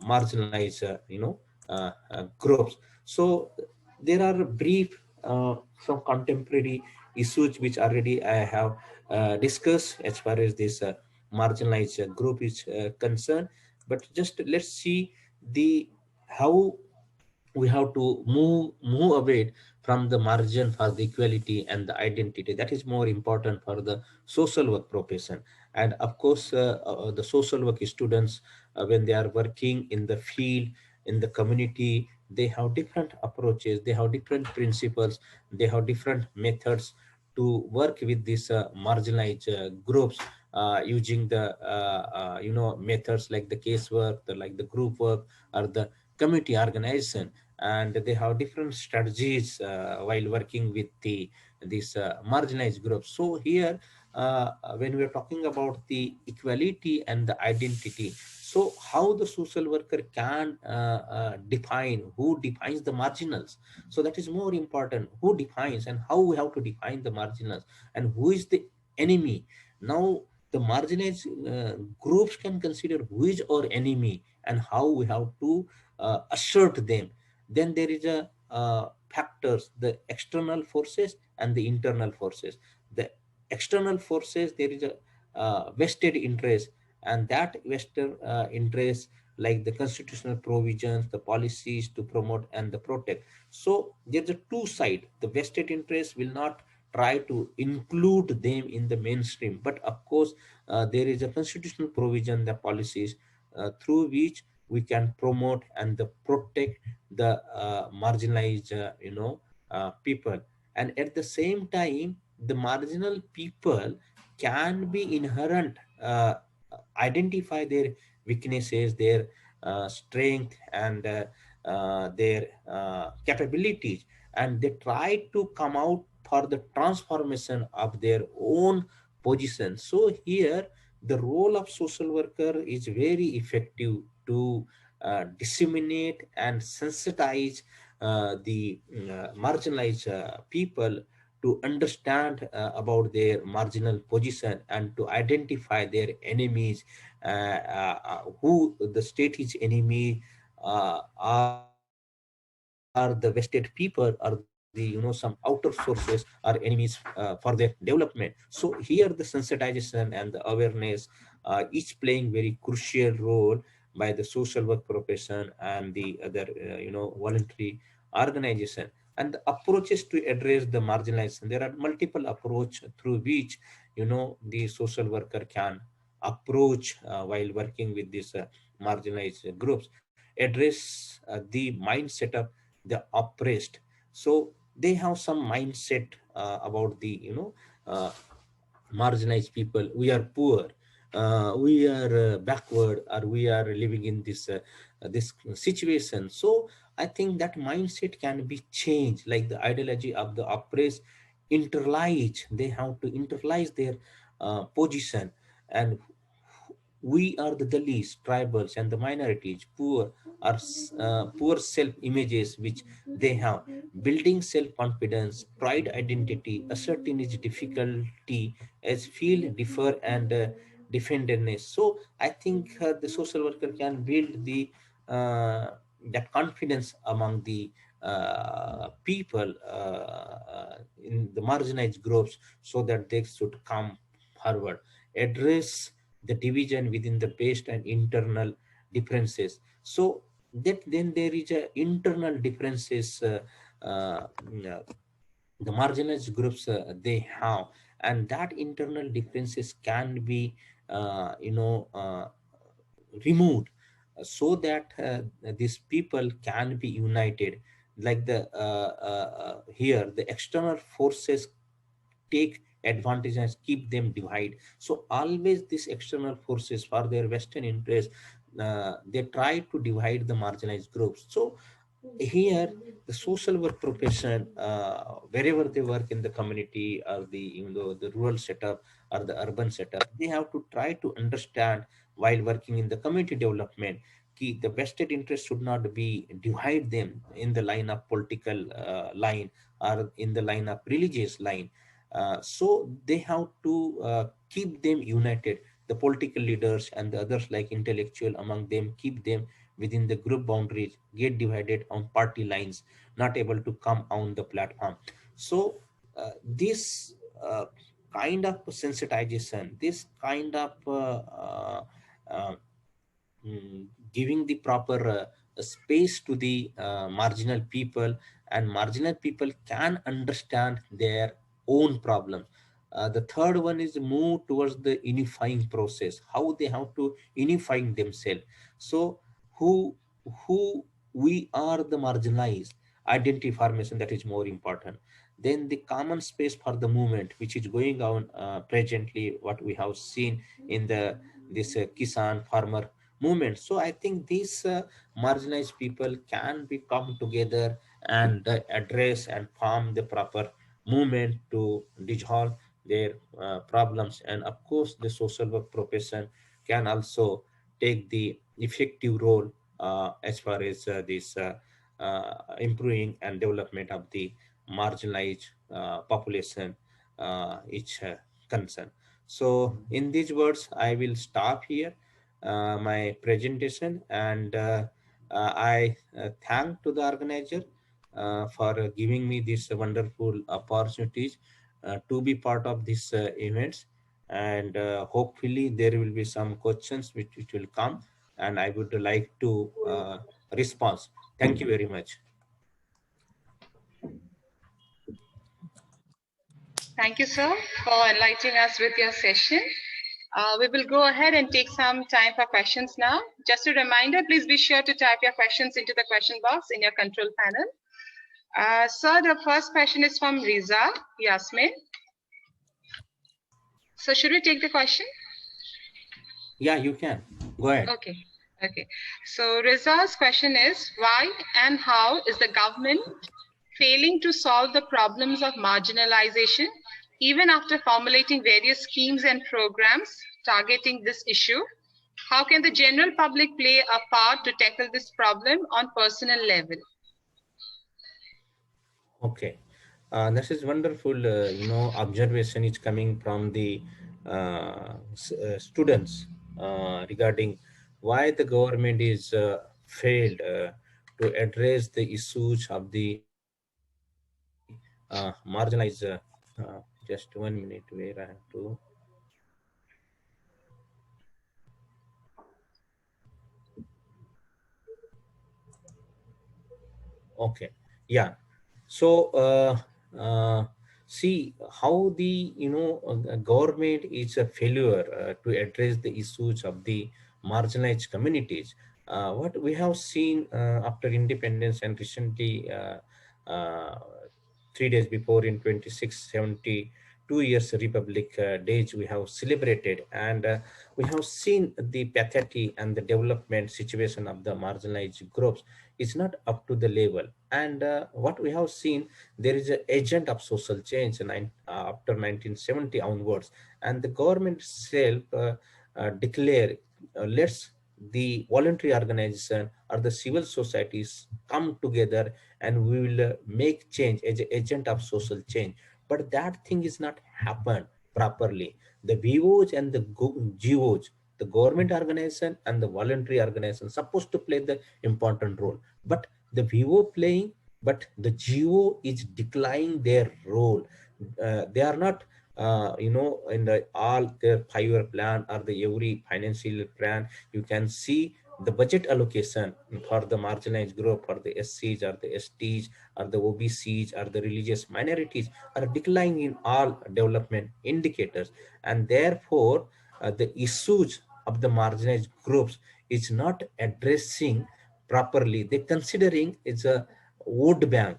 marginalized, groups. So there are brief some contemporary issues which already I have discussed as far as this marginalized group is concerned. But just let's see the how we have to move away from the margin for the equality and the identity. That is more important for the social work profession. And of course the social work students, when they are working in the field, in the community, they have different approaches, they have different principles, they have different methods to work with these marginalized groups, using the methods like the casework, like the group work, or the community organization. And they have different strategies while working with these marginalized groups. So here when we are talking about the equality and the identity, so how the social worker can define, who defines the marginals? So that is more important, who defines and how we have to define the marginals, and who is the enemy. Now the marginalized groups can consider who is our enemy and how we have to assert them. Then there is a factors, the external forces and the internal forces. The external forces, there is a vested interest, and that vested interest, like the constitutional provisions, the policies to promote and the protect. So there's a two side. The vested interest will not try to include them in the mainstream, but of course there is a constitutional provision, the policies through which we can promote and the protect the marginalized people. And at the same time, the marginal people can be inherent, identify their weaknesses, their strength, and their capabilities, and they try to come out for the transformation of their own position. So here the role of social worker is very effective to disseminate and sensitize the marginalized people to understand about their marginal position and to identify their enemies, who the state is enemy, are the vested people, or the some outer sources are enemies for their development. So here the sensitization and the awareness is playing very crucial role by the social work profession and the other voluntary organization. and the approaches to address the marginalization. There are multiple approach through which, the social worker can approach while working with these marginalized groups, address the mindset of the oppressed. So they have some mindset about the uh, marginalized people. We are poor, we are backward, or we are living in this situation. So I think that mindset can be changed, like the ideology of the oppressed internalize. They have to internalize their position, and we are the Dalits, tribals, and the minorities, poor, are poor self-images which they have. Building self-confidence, pride, identity, asserting its difficulty as feel, differ, and defendedness. So I think the social worker can build the that confidence among the people in the marginalized groups, so that they should come forward, address the division within the based and internal differences. So that then there is a internal differences, uh, the marginalized groups they have, and that internal differences can be removed, so that these people can be united. Like the here the external forces take advantage and keep them divide. So always these external forces for their Western interest, they try to divide the marginalized groups. So here the social work profession, wherever they work in the community, or the rural setup or the urban setup, they have to try to understand while working in the community development, the vested interest should not be divide them in the line of political line, or in the line of religious line. So they have to keep them united. The political leaders and the others, like intellectual among them, keep them within the group boundaries, get divided on party lines, not able to come on the platform. So this kind of sensitization, this kind of uh, giving the proper space to the marginal people, and marginal people can understand their own problems. The third one is move towards the unifying process, how they have to unifying themselves. So who who we are the marginalized, identity formation, that is more important. Then the common space for the movement, which is going on presently, what we have seen in the this Kisan farmer movement. So I think these marginalized people can be come together and address and form the proper movement to dissolve their problems. And of course the social work profession can also take the effective role as far as this improving and development of the marginalized population is concerned. So in these words I will stop here my presentation, and I thank to the organizer for giving me this wonderful opportunities to be part of this events. And hopefully there will be some questions which will come, and I would like to respond. Thank you very much. Thank you, sir, for enlightening us with your session. We will go ahead and take some time for questions now. Just a reminder, please be sure to type your questions into the question box in your control panel. Sir, the first question is from Riza Yasmin. So should we take the question? Yeah, you can. Go ahead. Okay. Okay. So Riza's question is, why and how is the government failing to solve the problems of marginalization, even after formulating various schemes and programs targeting this issue? How can the general public play a part to tackle this problem on personal level? Okay, this is wonderful. Observation is coming from the students regarding why the government is failed to address the issues of the marginalized. Just 1 minute, where I have to. Okay, yeah. So see how the government is a failure to address the issues of the marginalized communities. What we have seen after independence and recently, uh, 3 days before in 2670, 2 years Republic Days we have celebrated, and we have seen the pathetic and the development situation of the marginalized groups is not up to the level. And what we have seen, there is an agent of social change after 1970 onwards, and the government itself declare, let's the voluntary organization or the civil societies come together and we will make change as an agent of social change. But that thing is not happened properly. The VOs and the GOs, the government organization and the voluntary organization, supposed to play the important role, but the VO playing, but the GO is declining their role. They are not in the all their 5-year plan or the every financial plan. You can see the budget allocation for the marginalized group, or the SCs or the STs or the OBCs or the religious minorities are declining in all development indicators. And therefore the issues of the marginalized groups is not addressing properly. They considering it's a vote bank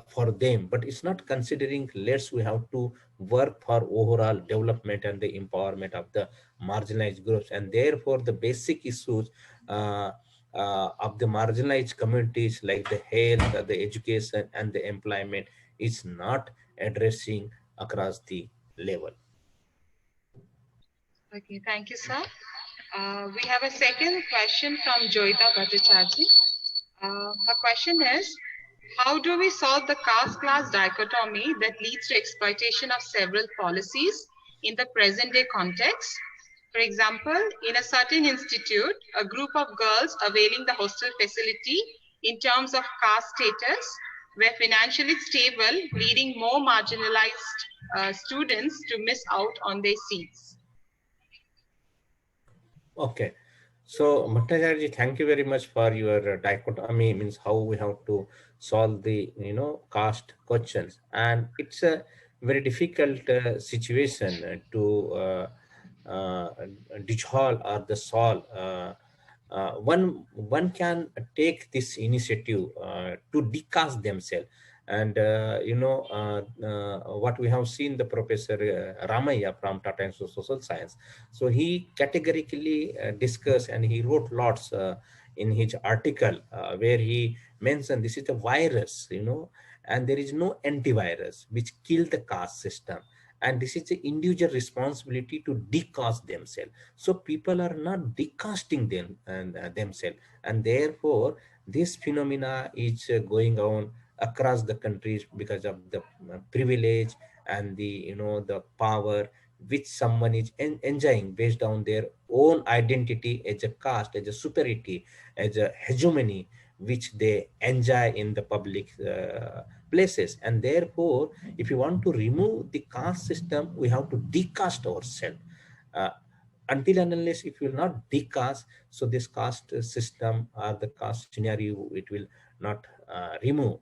for them, but it's not considering let's we have to work for overall development and the empowerment of the marginalized groups. And therefore the basic issues of the marginalized communities like the health, the education and the employment is not addressing across the level. Okay, thank you, sir. We have a second question from Joyita Bhattacharjee. Her question is, how do we solve the caste-class dichotomy that leads to exploitation of several policies in the present-day context? For example, in a certain institute, a group of girls availing the hostel facility in terms of caste status were financially stable, leading more marginalized students to miss out on their seats. Okay, so Bhattacharya, thank you very much for your dichotomy, means how we have to solve the caste questions, and it's a very difficult situation uh, dissolve or the solve. One can take this initiative to decast themselves. And what we have seen, the Professor Ramaya from Tata Institute of Social Science, so he categorically discussed and he wrote lots in his article where he mentioned this is a virus, and there is no antivirus which kill the caste system. And this is the individual responsibility to decast themselves. So people are not decasting them and themselves, and therefore this phenomena is going on across the countries because of the privilege and the the power which someone is enjoying based on their own identity as a caste, as a superiority, as a hegemony which they enjoy in the public places. And therefore if you want to remove the caste system, we have to decast ourselves. uh, until and unless if you will not decast, so this caste system or the caste scenario, it will not remove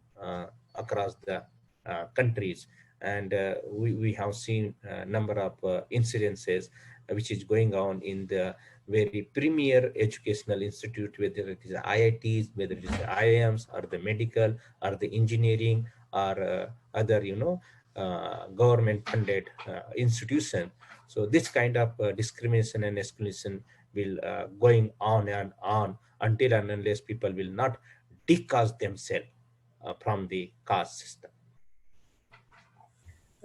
across the countries. And we have seen a number of incidences which is going on in the very premier educational institute, whether it is IITs, whether it is the IIMs or the medical or the engineering or other government funded institution. So this kind of discrimination and exclusion will going on and on until and unless people will not decast themselves from the caste system.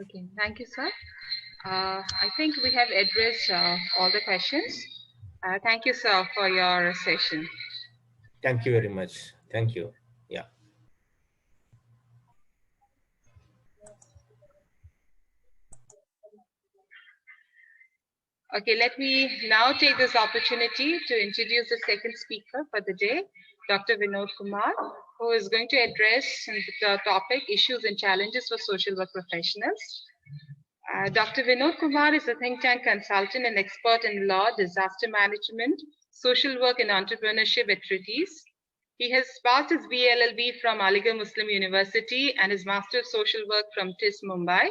Okay, thank you, sir. I think we have addressed all the questions. Thank you, sir, for your session. Thank you very much. Thank you. Yeah. Okay, let me now take this opportunity to introduce the second speaker for the day, Dr. Vinod Kumar, who is going to address the topic Issues and Challenges for Social Work Professionals. Dr. Vinod Kumar is a think tank consultant and expert in law, disaster management, social work and entrepreneurship at Triti's. He has passed his BLLB from Aligarh Muslim University and his Master of Social Work from TIS Mumbai.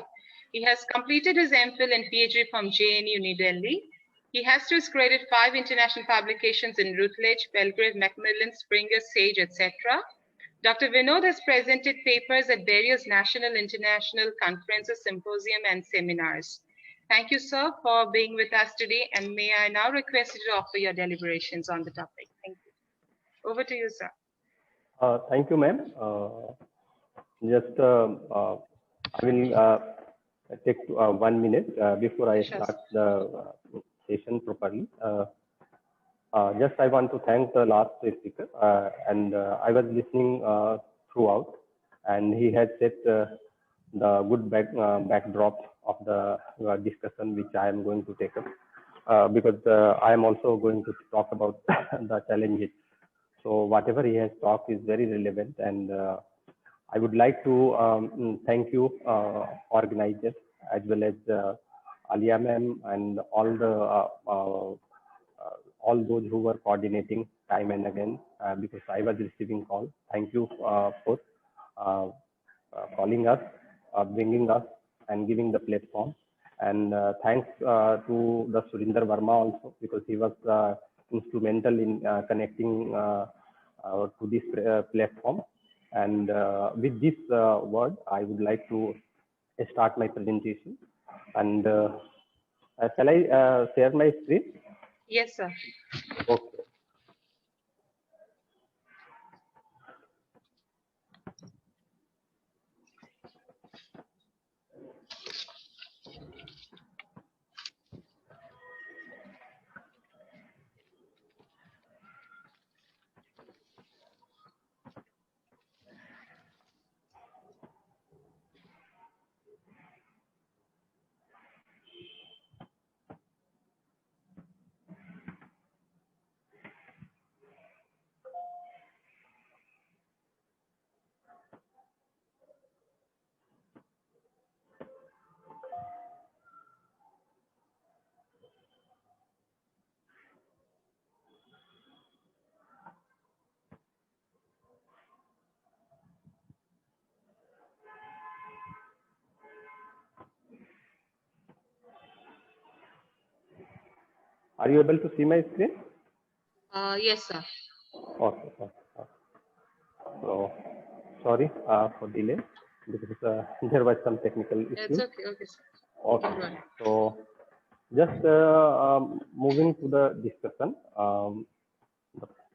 He has completed his MPhil and PhD from JNU New Delhi. He has to his credit 5 international publications in Routledge, Belgrave, Macmillan, Springer, Sage, etc. Dr. Vinod has presented papers at various national, international conferences, symposium, and seminars. Thank you, sir, for being with us today, and may I now request you to offer your deliberations on the topic. Thank you. Over to you, sir. Thank you, ma'am. I will take 1 minute before I start the session properly. Just I want to thank the last speaker, and I was listening throughout, and he had set the good backdrop of the discussion which I am going to take up, because I am also going to talk about the challenges. So whatever he has talked is very relevant, and I would like to thank you, organizers, as well as Alia ma'am and all those who were coordinating time and again, because I was receiving call. Thank you for calling us, bringing us, and giving the platform. And thanks to the Surinder Verma also, because he was instrumental in connecting to this platform. And with this word, I would like to start my presentation. And shall I share my screen? Yes, sir. Okay. Are you able to see my screen? Yes, sir. Okay. So, sorry for delay, because there was some technical issue. It's okay. Okay, sir. Okay. So, just moving to the discussion.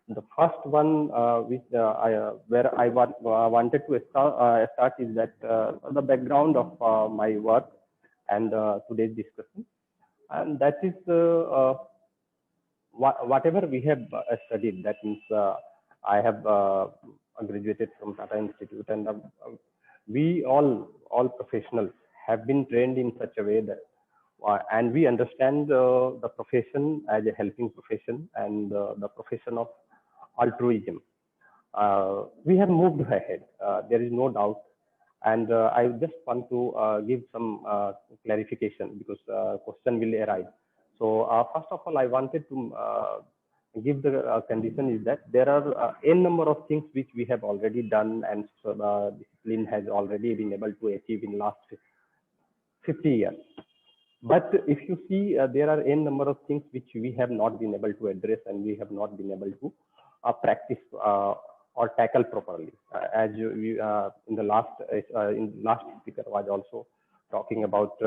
The first one where I wanted to start is that the background of my work and today's discussion, and that is whatever we have studied. That means I have graduated from Tata Institute, and we all professionals have been trained in such a way that and we understand the profession as a helping profession and the profession of altruism. We have moved ahead, there is no doubt. And I just want to give some clarification, because question will arise. So first of all, I wanted to give the condition is that there are n number of things which we have already done, and so the discipline has already been able to achieve in last 50 years. But if you see, there are n number of things which we have not been able to address, and we have not been able to practice or tackle properly. As we in the last speaker was also talking about,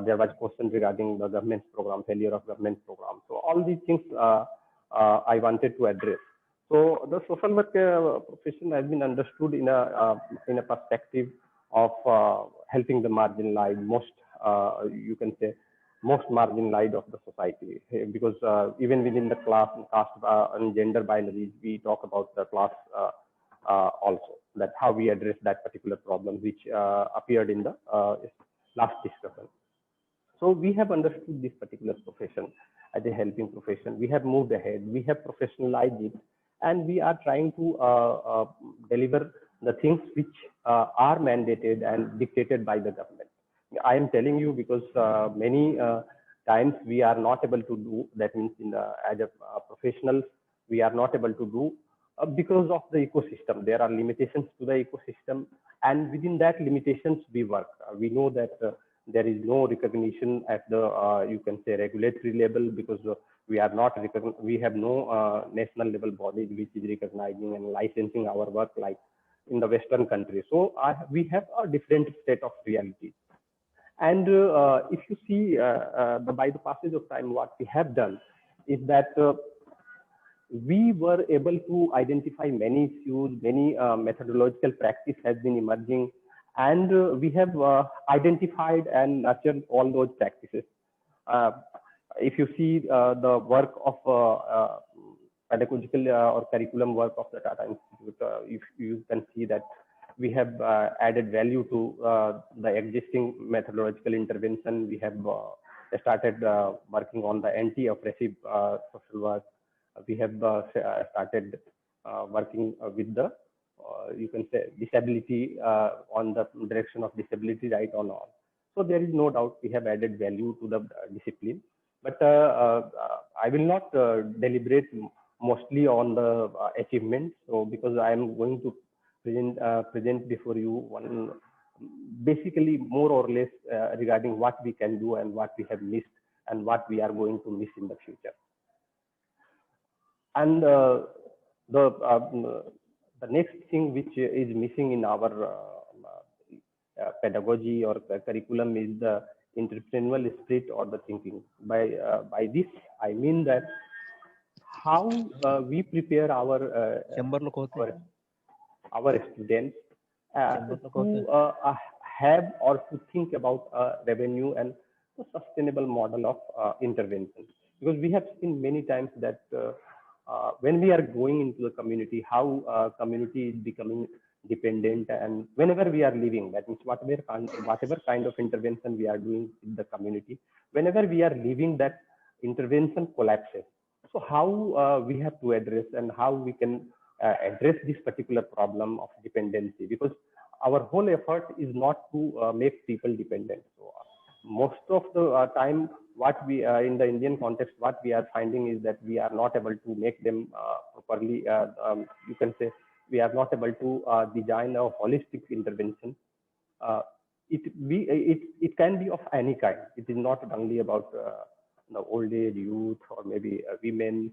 there was question regarding the government's program, failure of government program. So all these things I wanted to address. So the social work profession has been understood in a perspective of helping the marginalized, you can say most marginalized of the society, because even within the class and caste and gender binaries, we talk about the class also, that how we address that particular problem which appeared in the last discussion. So we have understood this particular profession as a helping profession. We have moved ahead, we have professionalized it, and we are trying to deliver the things which are mandated and dictated by the government. I am telling you because many times we are not able to do, that means as a professionals, we are not able to do because of the ecosystem. There are limitations to the ecosystem, and within that limitations we work. We know that there is no recognition at the you can say regulatory level, because we are not we have no national level body which is recognizing and licensing our work like in the Western countries. So we have a different state of reality. And if you see by the passage of time, what we have done is that we were able to identify many issues, many methodological practice has been emerging, and we have identified and nurtured all those practices. If you see the work of pedagogical or curriculum work of the Tata Institute, if you can see that we have added value to the existing methodological intervention. We have started working on the anti-oppressive social work. We have started working with the you can say disability on the direction of disability right on all. So there is no doubt we have added value to the discipline, but I will not deliberate mostly on the achievements. So because I am going to present before you one basically more or less regarding what we can do and what we have missed and what we are going to miss in the future. And the next thing which is missing in our pedagogy or curriculum is the entrepreneurial spirit or the thinking. By this I mean that how we prepare our students to have or to think about revenue and a sustainable model of intervention. Because we have seen many times that when we are going into the community, how community is becoming dependent, and whenever we are living, that means whatever kind of intervention we are doing in the community, whenever we are leaving, that intervention collapses. So how we have to address and how we can address this particular problem of dependency, because our whole effort is not to make people dependent. So most of the time, what we in the Indian context, what we are finding is that we are not able to make them properly. You can say we are not able to design a holistic intervention. It can be of any kind. It is not only about the old age, youth, or maybe women,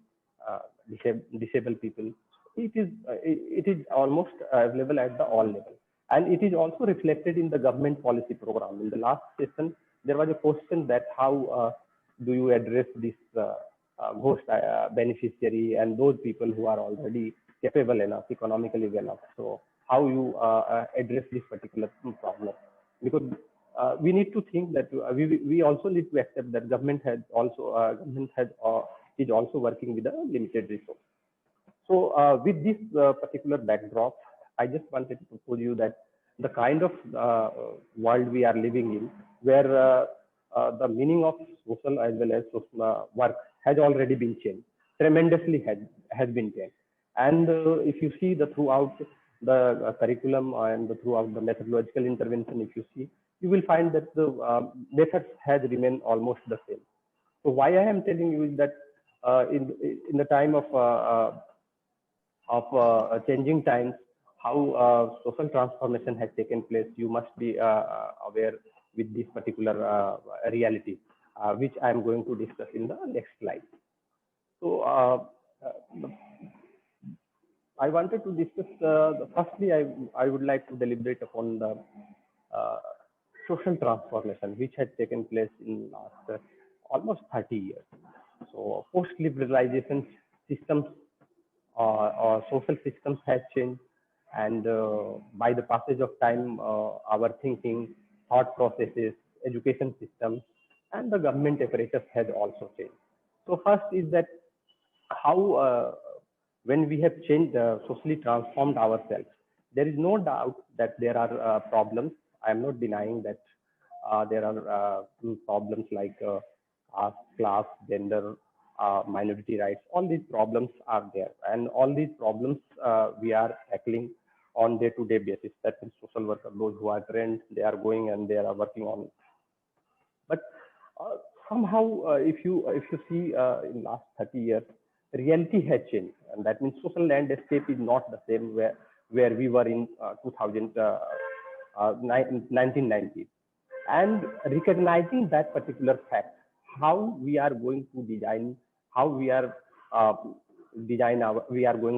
disabled people. It is almost available at the all level, and it is also reflected in the government policy program. In the last session, there was a question that how do you address this ghost beneficiary and those people who are already capable enough, economically well enough. So how you address this particular problem? Because we need to think that we also need to accept that government is also working with a limited resource. So with this particular backdrop, I just wanted to propose you that the kind of world we are living in, where the meaning of social as well as social work has already been changed, tremendously has been changed. And if you see the throughout the curriculum and throughout the methodological intervention, if you see, you will find that the methods has remained almost the same. So why I am telling you is that in the time of changing times, how social transformation has taken place, you must be aware with this particular reality, which I am going to discuss in the next slide. So I wanted to discuss, firstly, I would like to deliberate upon the social transformation which had taken place in last almost 30 years. So post-liberalization systems or social systems has changed, and by the passage of time, our thinking, thought processes, education systems, and the government apparatus has also changed. So first is that how when we have changed, socially transformed ourselves, there is no doubt that there are problems. I am not denying that there are problems like class, gender, minority rights. All these problems are there, and all these problems we are tackling on day-to-day basis. That is social workers, those who are trained, they are going and they are working on it. But somehow, if you see in last 30 years, reality has changed, and that means social landscape is not the same where we were in 1990. And recognizing that particular fact, how we are going to design, how we are going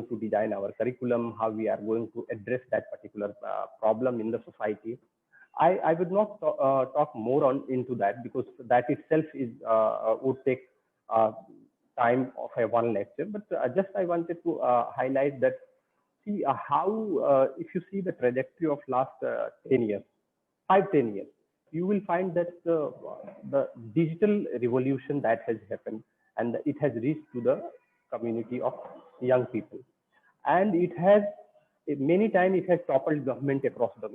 to design our curriculum, how we are going to address that particular problem in the society. I would not talk more on into that, because that itself is would take time of a one lecture. But just I wanted to highlight that, see how if you see the trajectory of last 10 years, 5-10 years, you will find that the digital revolution that has happened, and it has reached to the community of young people, and it has many times it has toppled government across the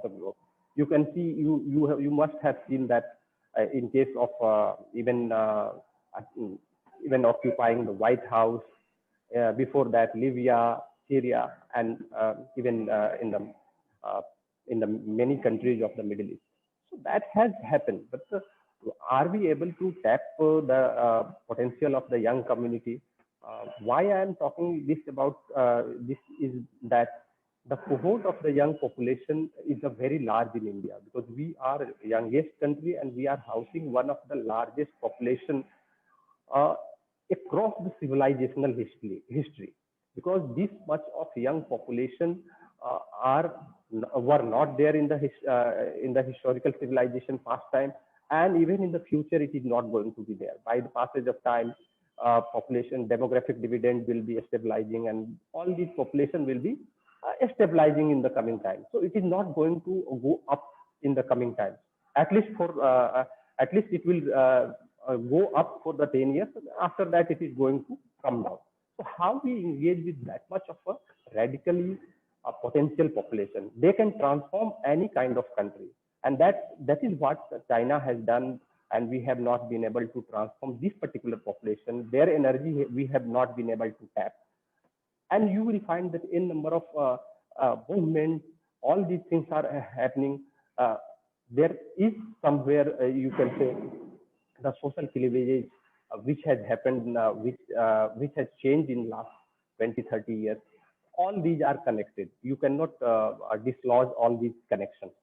globe. You can see, you must have seen that in case of even occupying the White House, before that Libya, Syria, and even in the many countries of the Middle East. So that has happened, but are we able to tap the potential of the young community? Why I am talking this about this is that the cohort of the young population is a very large in India, because we are the youngest country and we are housing one of the largest population across the civilizational history, because this much of young population were not there in the historical civilization past time, and even in the future it is not going to be there. By the passage of time, population demographic dividend will be stabilizing, and all these population will be stabilizing in the coming time. So it is not going to go up in the coming time. At least it will go up for the 10 years. After that, it is going to come down. So how we engage with that much of a radically potential population? They can transform any kind of country, and that is what China has done. And we have not been able to transform this particular population. Their energy we have not been able to tap. And you will find that in number of movements, all these things are happening. There is somewhere you can say the social cleavage which has happened, which has changed in last 20-30 years. All these are connected. You cannot dislodge all these connections.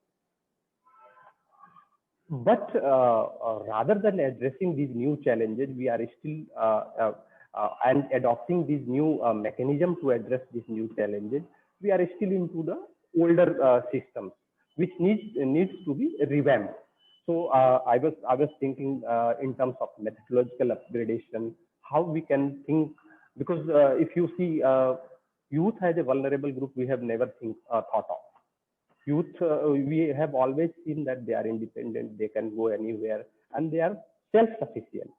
But rather than addressing these new challenges, we are still and adopting these new mechanisms to address these new challenges. We are still into the older systems, which needs to be revamped. So I was thinking in terms of methodological upgradation, how we can think, because if you see youth as a vulnerable group, we have never thought of. Youth, we have always seen that they are independent, they can go anywhere, and they are self-sufficient.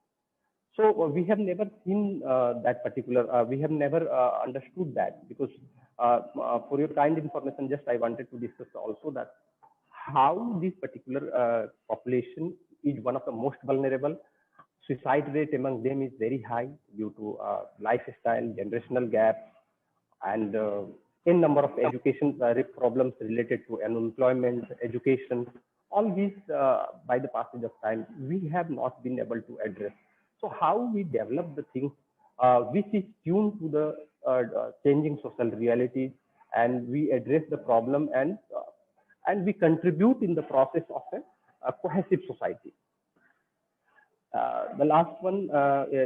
So we have never seen that particular, we have never understood that, because for your kind information, just I wanted to discuss also that how this particular population is one of the most vulnerable. Suicide rate among them is very high due to lifestyle, generational gaps, and in number of education problems related to unemployment, education. All these, by the passage of time, we have not been able to address. So how we develop the things which is tuned to the changing social realities, and we address the problem, and we contribute in the process of a cohesive society. The last one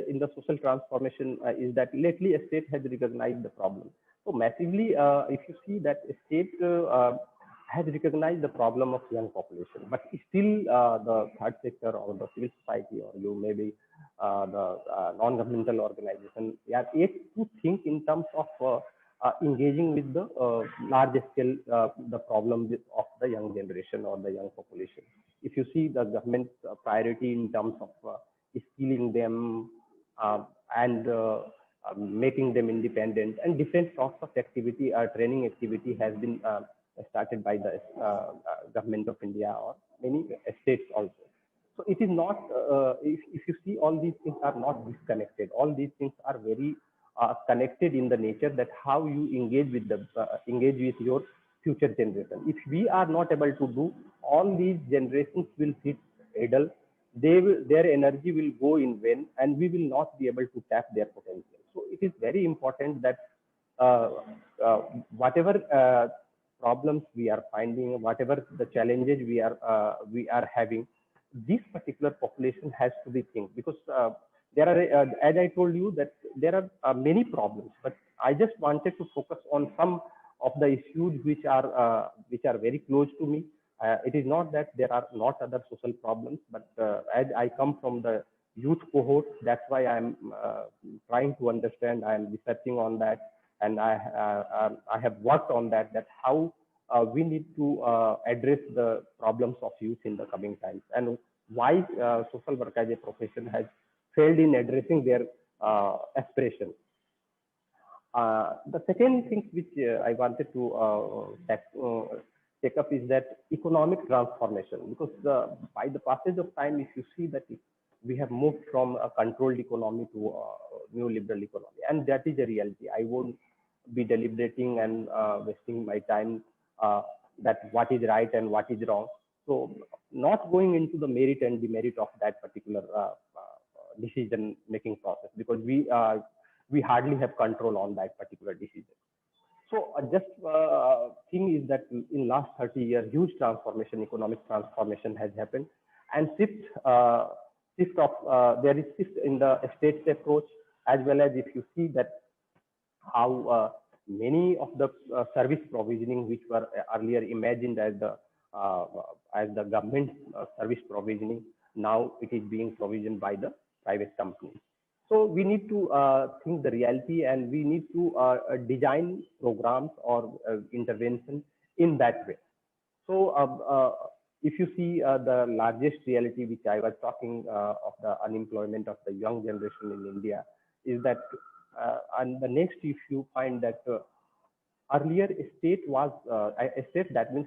in the social transformation is that lately a state has recognized the problem. So massively, if you see that a state has recognized the problem of young population, but still the third sector or the civil society, or you maybe the non-governmental organization, they are yet to think in terms of engaging with the large scale the problem of the young generation or the young population. If you see the government's priority in terms of skilling them and making them independent, and different sorts of activity, training activity has been started by the government of India or many states also. So it is not, if you see, all these things are not disconnected. All these things are very connected in the nature, that how you engage with your future generation. If we are not able to do, all these generations will sit idle. Their energy will go in vain, and we will not be able to tap their potential. So it is very important that whatever problems we are finding, whatever the challenges we are having, this particular population has to be think, because there are, as I told you, that there are many problems, but I just wanted to focus on some of the issues which are very close to me. It is not that there are not other social problems, but as I come from the youth cohort, that's why I'm trying to understand. I am researching on that, and I have worked on that. That how we need to address the problems of youth in the coming times, and why social work as a profession has failed in addressing their aspirations. The second thing which I wanted to take up is that economic transformation, because by the passage of time, if you see that we have moved from a controlled economy to a neoliberal economy, and that is a reality. I won't be deliberating and wasting my time that what is right and what is wrong. So not going into the merit and demerit of that particular decision making process, because we hardly have control on that particular decision. So just thing is that in last 30 years, huge transformation, economic transformation has happened, and shift of there is shift in the state's approach, as well as if you see that how many of the service provisioning which were earlier imagined as the government service provisioning, now it is being provisioned by the private companies. So we need to think the reality, and we need to design programs or intervention in that way. So if you see the largest reality which I was talking of the unemployment of the young generation in India, is that and the next, if you find that earlier state was a state, that means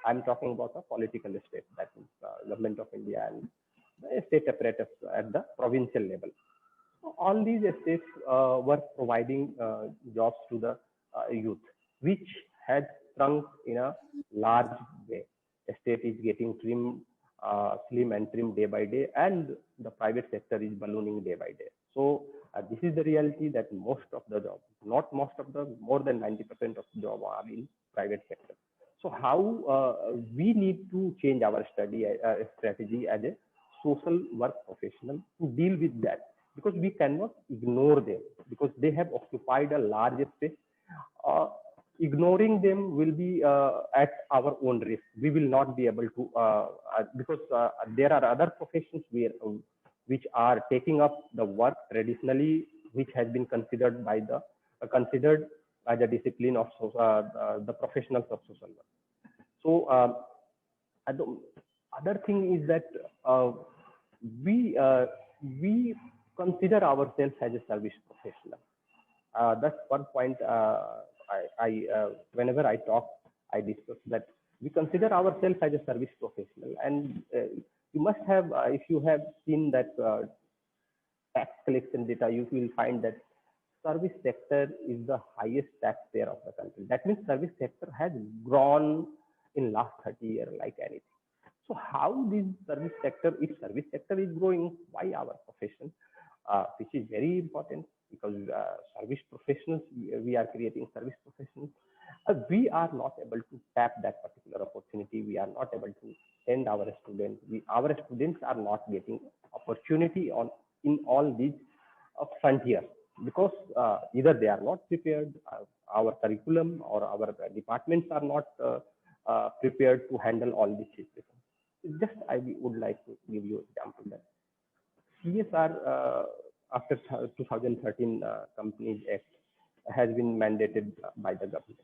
I'm talking about a political state, that means government of India and the state apparatus at the provincial level. All these states were providing jobs to the youth, which had shrunk in a large way. The state is getting slim and trim day by day, and the private sector is ballooning day by day. So this is the reality, that most of the jobs, not most of the, more than 90% of the jobs are in private sector. So how we need to change our strategy as a social work professional to deal with that, because we cannot ignore them, because they have occupied a large space. Ignoring them will be at our own risk. We will not be able to, because there are other professions which are taking up the work traditionally, which has been considered by the discipline of the professionals of social work. So the other thing is that we consider ourselves as a service professional. That's one point. Whenever I talk, I discuss that we consider ourselves as a service professional, and you must have, if you have seen that tax collection data, you will find that service sector is the highest taxpayer of the country. That means service sector has grown in last 30 years like anything. So how this service sector, if service sector is growing, why our profession, which is very important, because service professionals, we are creating service professionals. We are not able to tap that particular opportunity. We are not able to send our students. Our students are not getting opportunity in all these frontiers, because either they are not prepared, our curriculum or our departments are not prepared to handle all these situations. Just I would like to give you an example that CSR after 2013 Companies Act has been mandated by the government.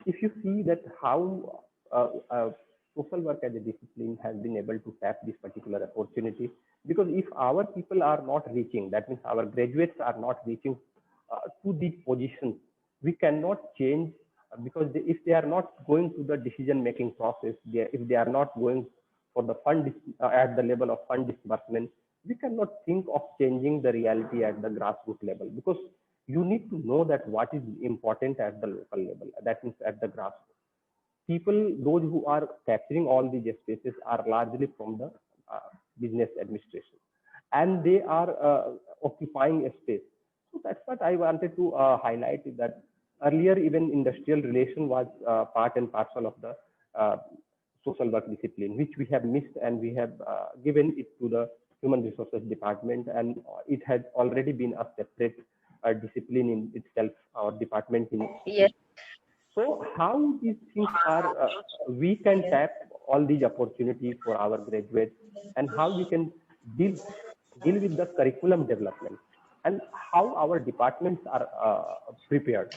If you see that how social work as a discipline has been able to tap this particular opportunity, because if our people are not reaching, that means our graduates are not reaching to these positions, we cannot change, because if they are not going to the decision making process, if they are not going for the fund at the level of fund disbursement, we cannot think of changing the reality at the grassroots level, because you need to know that what is important at the local level, that means at the grassroots. People, those who are capturing all these spaces are largely from the business administration, and they are occupying a space. So that's what I wanted to highlight, is that earlier even industrial relation was part and parcel of the social work discipline, which we have missed, and we have given it to the human resources department, and it has already been a separate discipline in itself, our department in. Yes. So how these things are, we can tap all these opportunities for our graduates, and how we can deal with the curriculum development, and how our departments are prepared.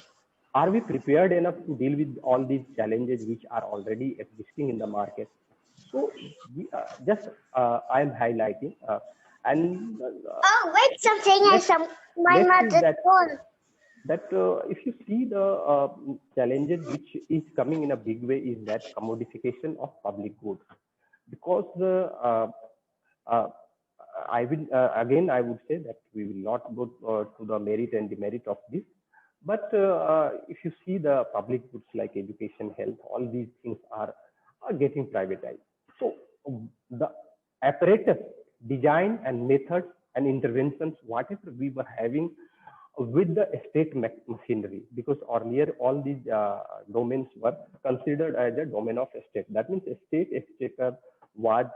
Are we prepared enough to deal with all these challenges which are already existing in the market? So we, I am highlighting, and Oh, wait, something let's- my let's see mother's that- phone. that if you see the challenges which is coming in a big way, is that commodification of public goods, because I will again I would say that we will not go to the merit and demerit of this, but if you see the public goods like education, health, all these things are getting privatized. So the apparatus, design and methods and interventions, whatever we were having with the state machinery, because earlier all these domains were considered as a domain of state. That means state exchequer was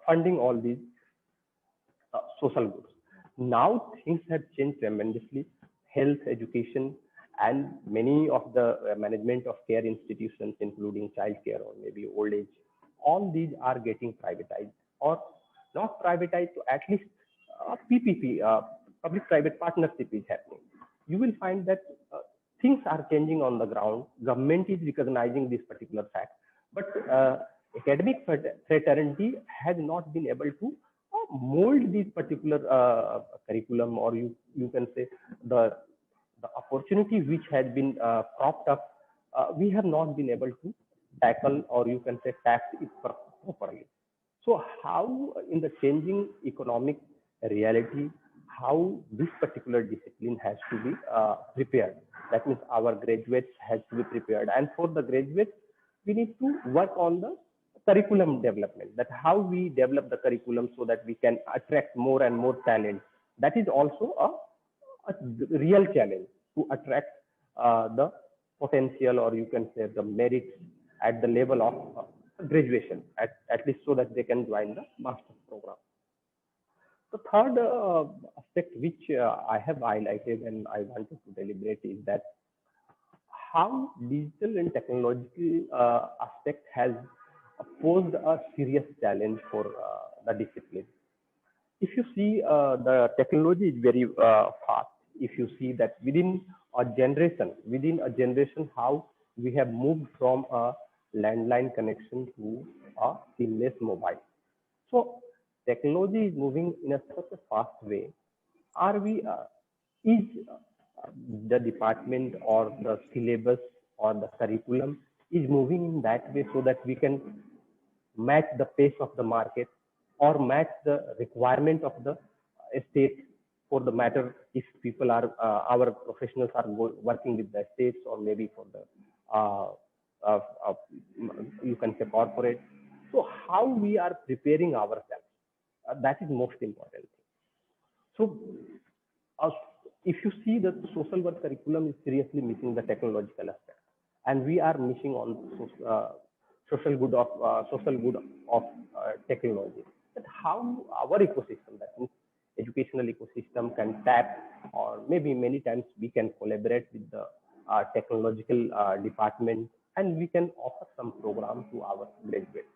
funding all these social goods. Now things have changed tremendously. Health, education, and many of the management of care institutions, including child care or maybe old age, all these are getting privatized, or not privatized, to at least PPP, public-private partnership is happening. You will find that things are changing on the ground. Government is recognizing this particular fact, but academic fraternity has not been able to mold this particular curriculum, or you can say the opportunity which has been propped up. We have not been able to tackle, or you can say tap it properly. So how in the changing economic reality, how this particular discipline has to be prepared. That means our graduates has to be prepared, and for the graduates, we need to work on the curriculum development. That how we develop the curriculum so that we can attract more and more talent. That is also a real challenge, to attract the potential, or you can say the merits at the level of graduation, at least so that they can join the master's program. The third aspect which I have highlighted and I wanted to deliberate is that how digital and technological aspect has posed a serious challenge for the discipline. If you see, the technology is very fast. If you see that within a generation, how we have moved from a landline connection to a seamless mobile. So technology is moving in such a fast way. Are we, is the department or the syllabus or the curriculum is moving in that way so that we can match the pace of the market, or match the requirement of the state, for the matter if people are, our professionals are working with the states, or maybe for the, you can say corporate. So how we are preparing ourselves, that is most important thing. So if you see, the social work curriculum is seriously missing the technological aspect, and we are missing on social good of technology. But how our ecosystem, that means educational ecosystem, can tap, or maybe many times we can collaborate with the technological department, and we can offer some program to our graduates.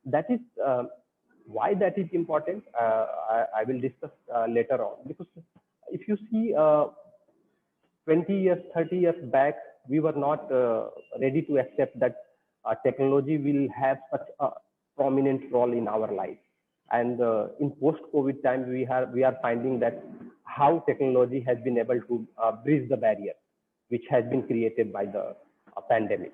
That is why that is important. I will discuss later on, because if you see 20 years, 30 years back, we were not ready to accept that technology will have such a prominent role in our life. And in post-COVID time, we are finding that how technology has been able to bridge the barrier which has been created by the pandemic.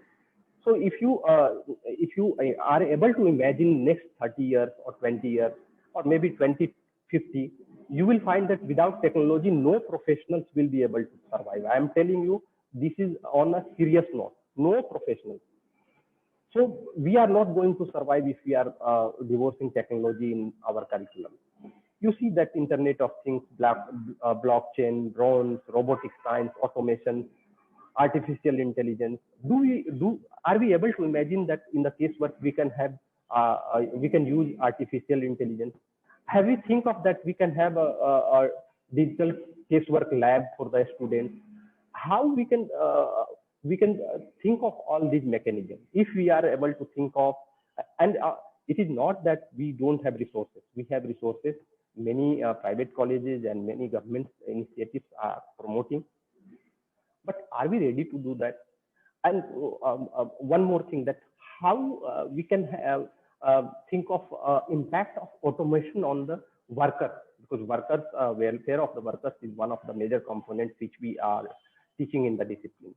So if you are able to imagine next 30 years or 20 years or maybe 2050, you will find that without technology, no professionals will be able to survive. I am telling you, this is on a serious note, no professionals. So we are not going to survive if we are divorcing technology in our curriculum. You see that Internet of Things, blockchain, drones, robotic science, automation, artificial intelligence. Are we able to imagine that in the casework we can have we can use artificial intelligence? Have we think of that we can have a digital casework lab for the students? How we can think of all these mechanisms if we are able to think of, and it is not that we don't have resources. We have resources. Many private colleges and many government initiatives are promoting, but are we ready to do that? And one more thing, that how we can have think of impact of automation on the worker, because workers welfare of the workers is one of the major components which we are teaching in the discipline.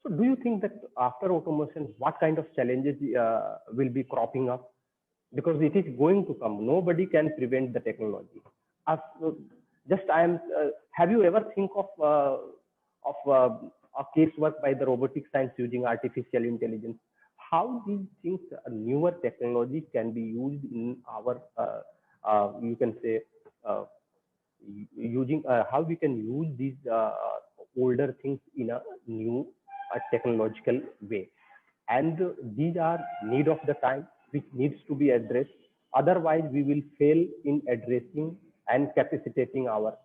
So do you think that after automation, what kind of challenges will be cropping up? Because it is going to come. Nobody can prevent the technology. Have you ever think of a casework by the robotic science using artificial intelligence? How these things, newer technology can be used in our, you can say, using how we can use these older things in a new technological way. And these are need of the time which needs to be addressed. Otherwise, we will fail in addressing and capacitating our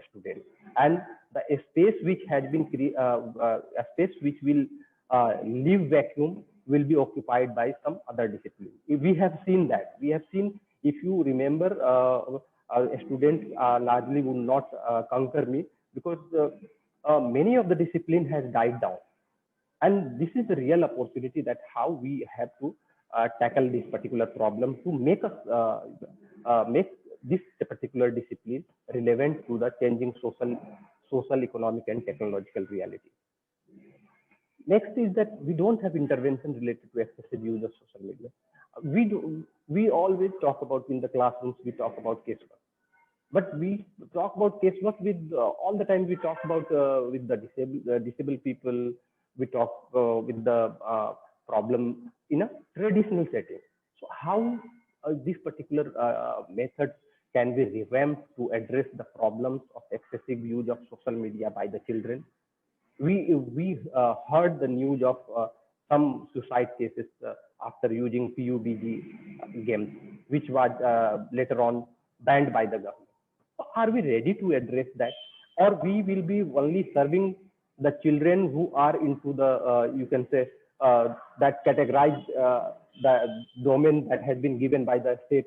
students. And the space which has been a space which will leave vacuum will be occupied by some other discipline. We have seen that. We have seen, if you remember, students largely would not conquer me, because many of the discipline has died down. And this is the real opportunity, that how we have to tackle this particular problem to make us make this particular discipline relevant to the changing social, economic, and technological reality. Next is that we don't have intervention related to excessive use of social media. We always talk about, in the classrooms, we talk about casework. But we talk about casework with all the time. We talk about with the disabled people. We talk with the problem in a traditional setting. So how this particular method can be revamped to address the problems of excessive use of social media by the children? We heard the news of some suicide cases after using PUBG games, which was later on banned by the government. Are we ready to address that, or we will be only serving the children who are into the you can say that categorized the domain that has been given by the state,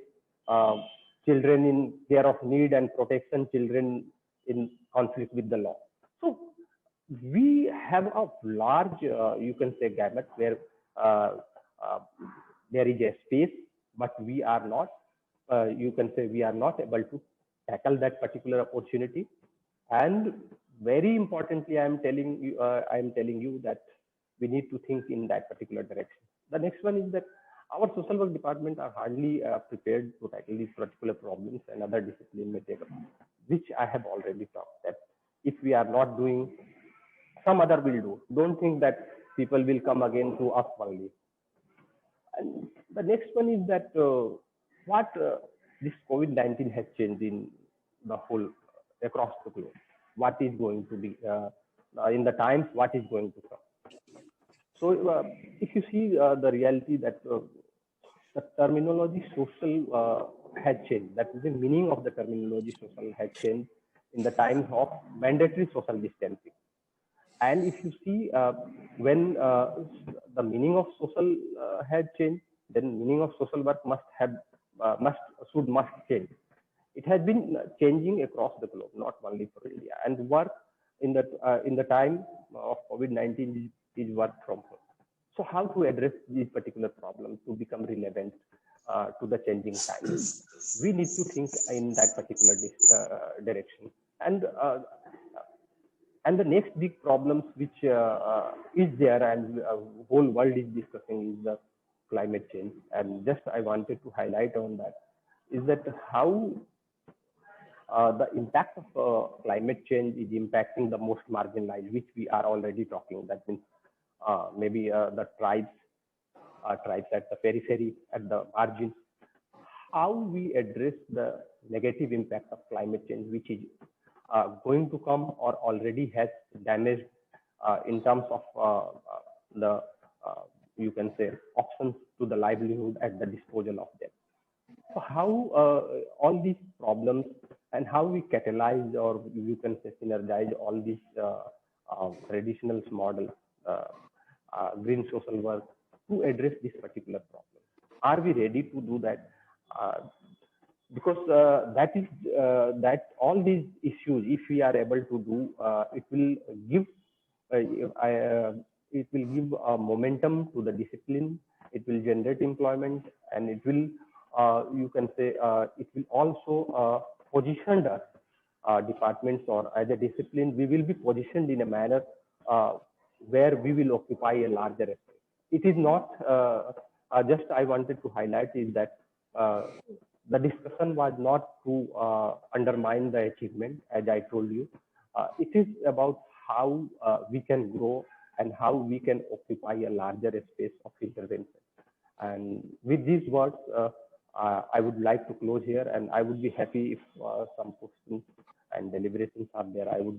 children in care of need and protection, children in conflict with the law? So we have a large you can say gamut where there is a space, but we are not you can say we are not able to tackle that particular opportunity. And very importantly, I am telling you that we need to think in that particular direction. The next one is that our social work department are hardly prepared to tackle these particular problems, and other disciplines may take up, which I have already talked, that if we are not doing, some other will do. Don't think that people will come again to us only. And the next one is that what this COVID-19 has changed in the whole, across the globe. What is going to be in the times, what is going to come. So if you see the reality that the terminology social has changed, that is the meaning of the terminology social has changed in the times of mandatory social distancing. And if you see when the meaning of social had changed, then meaning of social work must change. It has been changing across the globe, not only for India. And work in the time of COVID-19 is work from home. So how to address these particular problems to become relevant to the changing times? We need to think in that particular direction. And the next big problems which is there and whole world is discussing is the climate change. And just I wanted to highlight on that is that how the impact of climate change is impacting the most marginalized, which we are already talking. That means maybe the tribes at the periphery, at the margins. how we address the negative impact of climate change, which is going to come or already has damaged in terms of the you can say options to the livelihood at the disposal of them. So how all these problems and how we catalyze or you can say synergize all these traditional models, green social work to address this particular problem. Are we ready to do that? Because that is that all these issues, if we are able to do, it will give it will give a momentum to the discipline. It will generate employment, and it will you can say it will also position us departments or as a discipline. We will be positioned in a manner where we will occupy a larger space. It is not just I wanted to highlight is that the discussion was not to undermine the achievement, as I told you. It is about how we can grow and how we can occupy a larger space of intervention. And with these words, I would like to close here, and I would be happy if some questions and deliberations are there. I would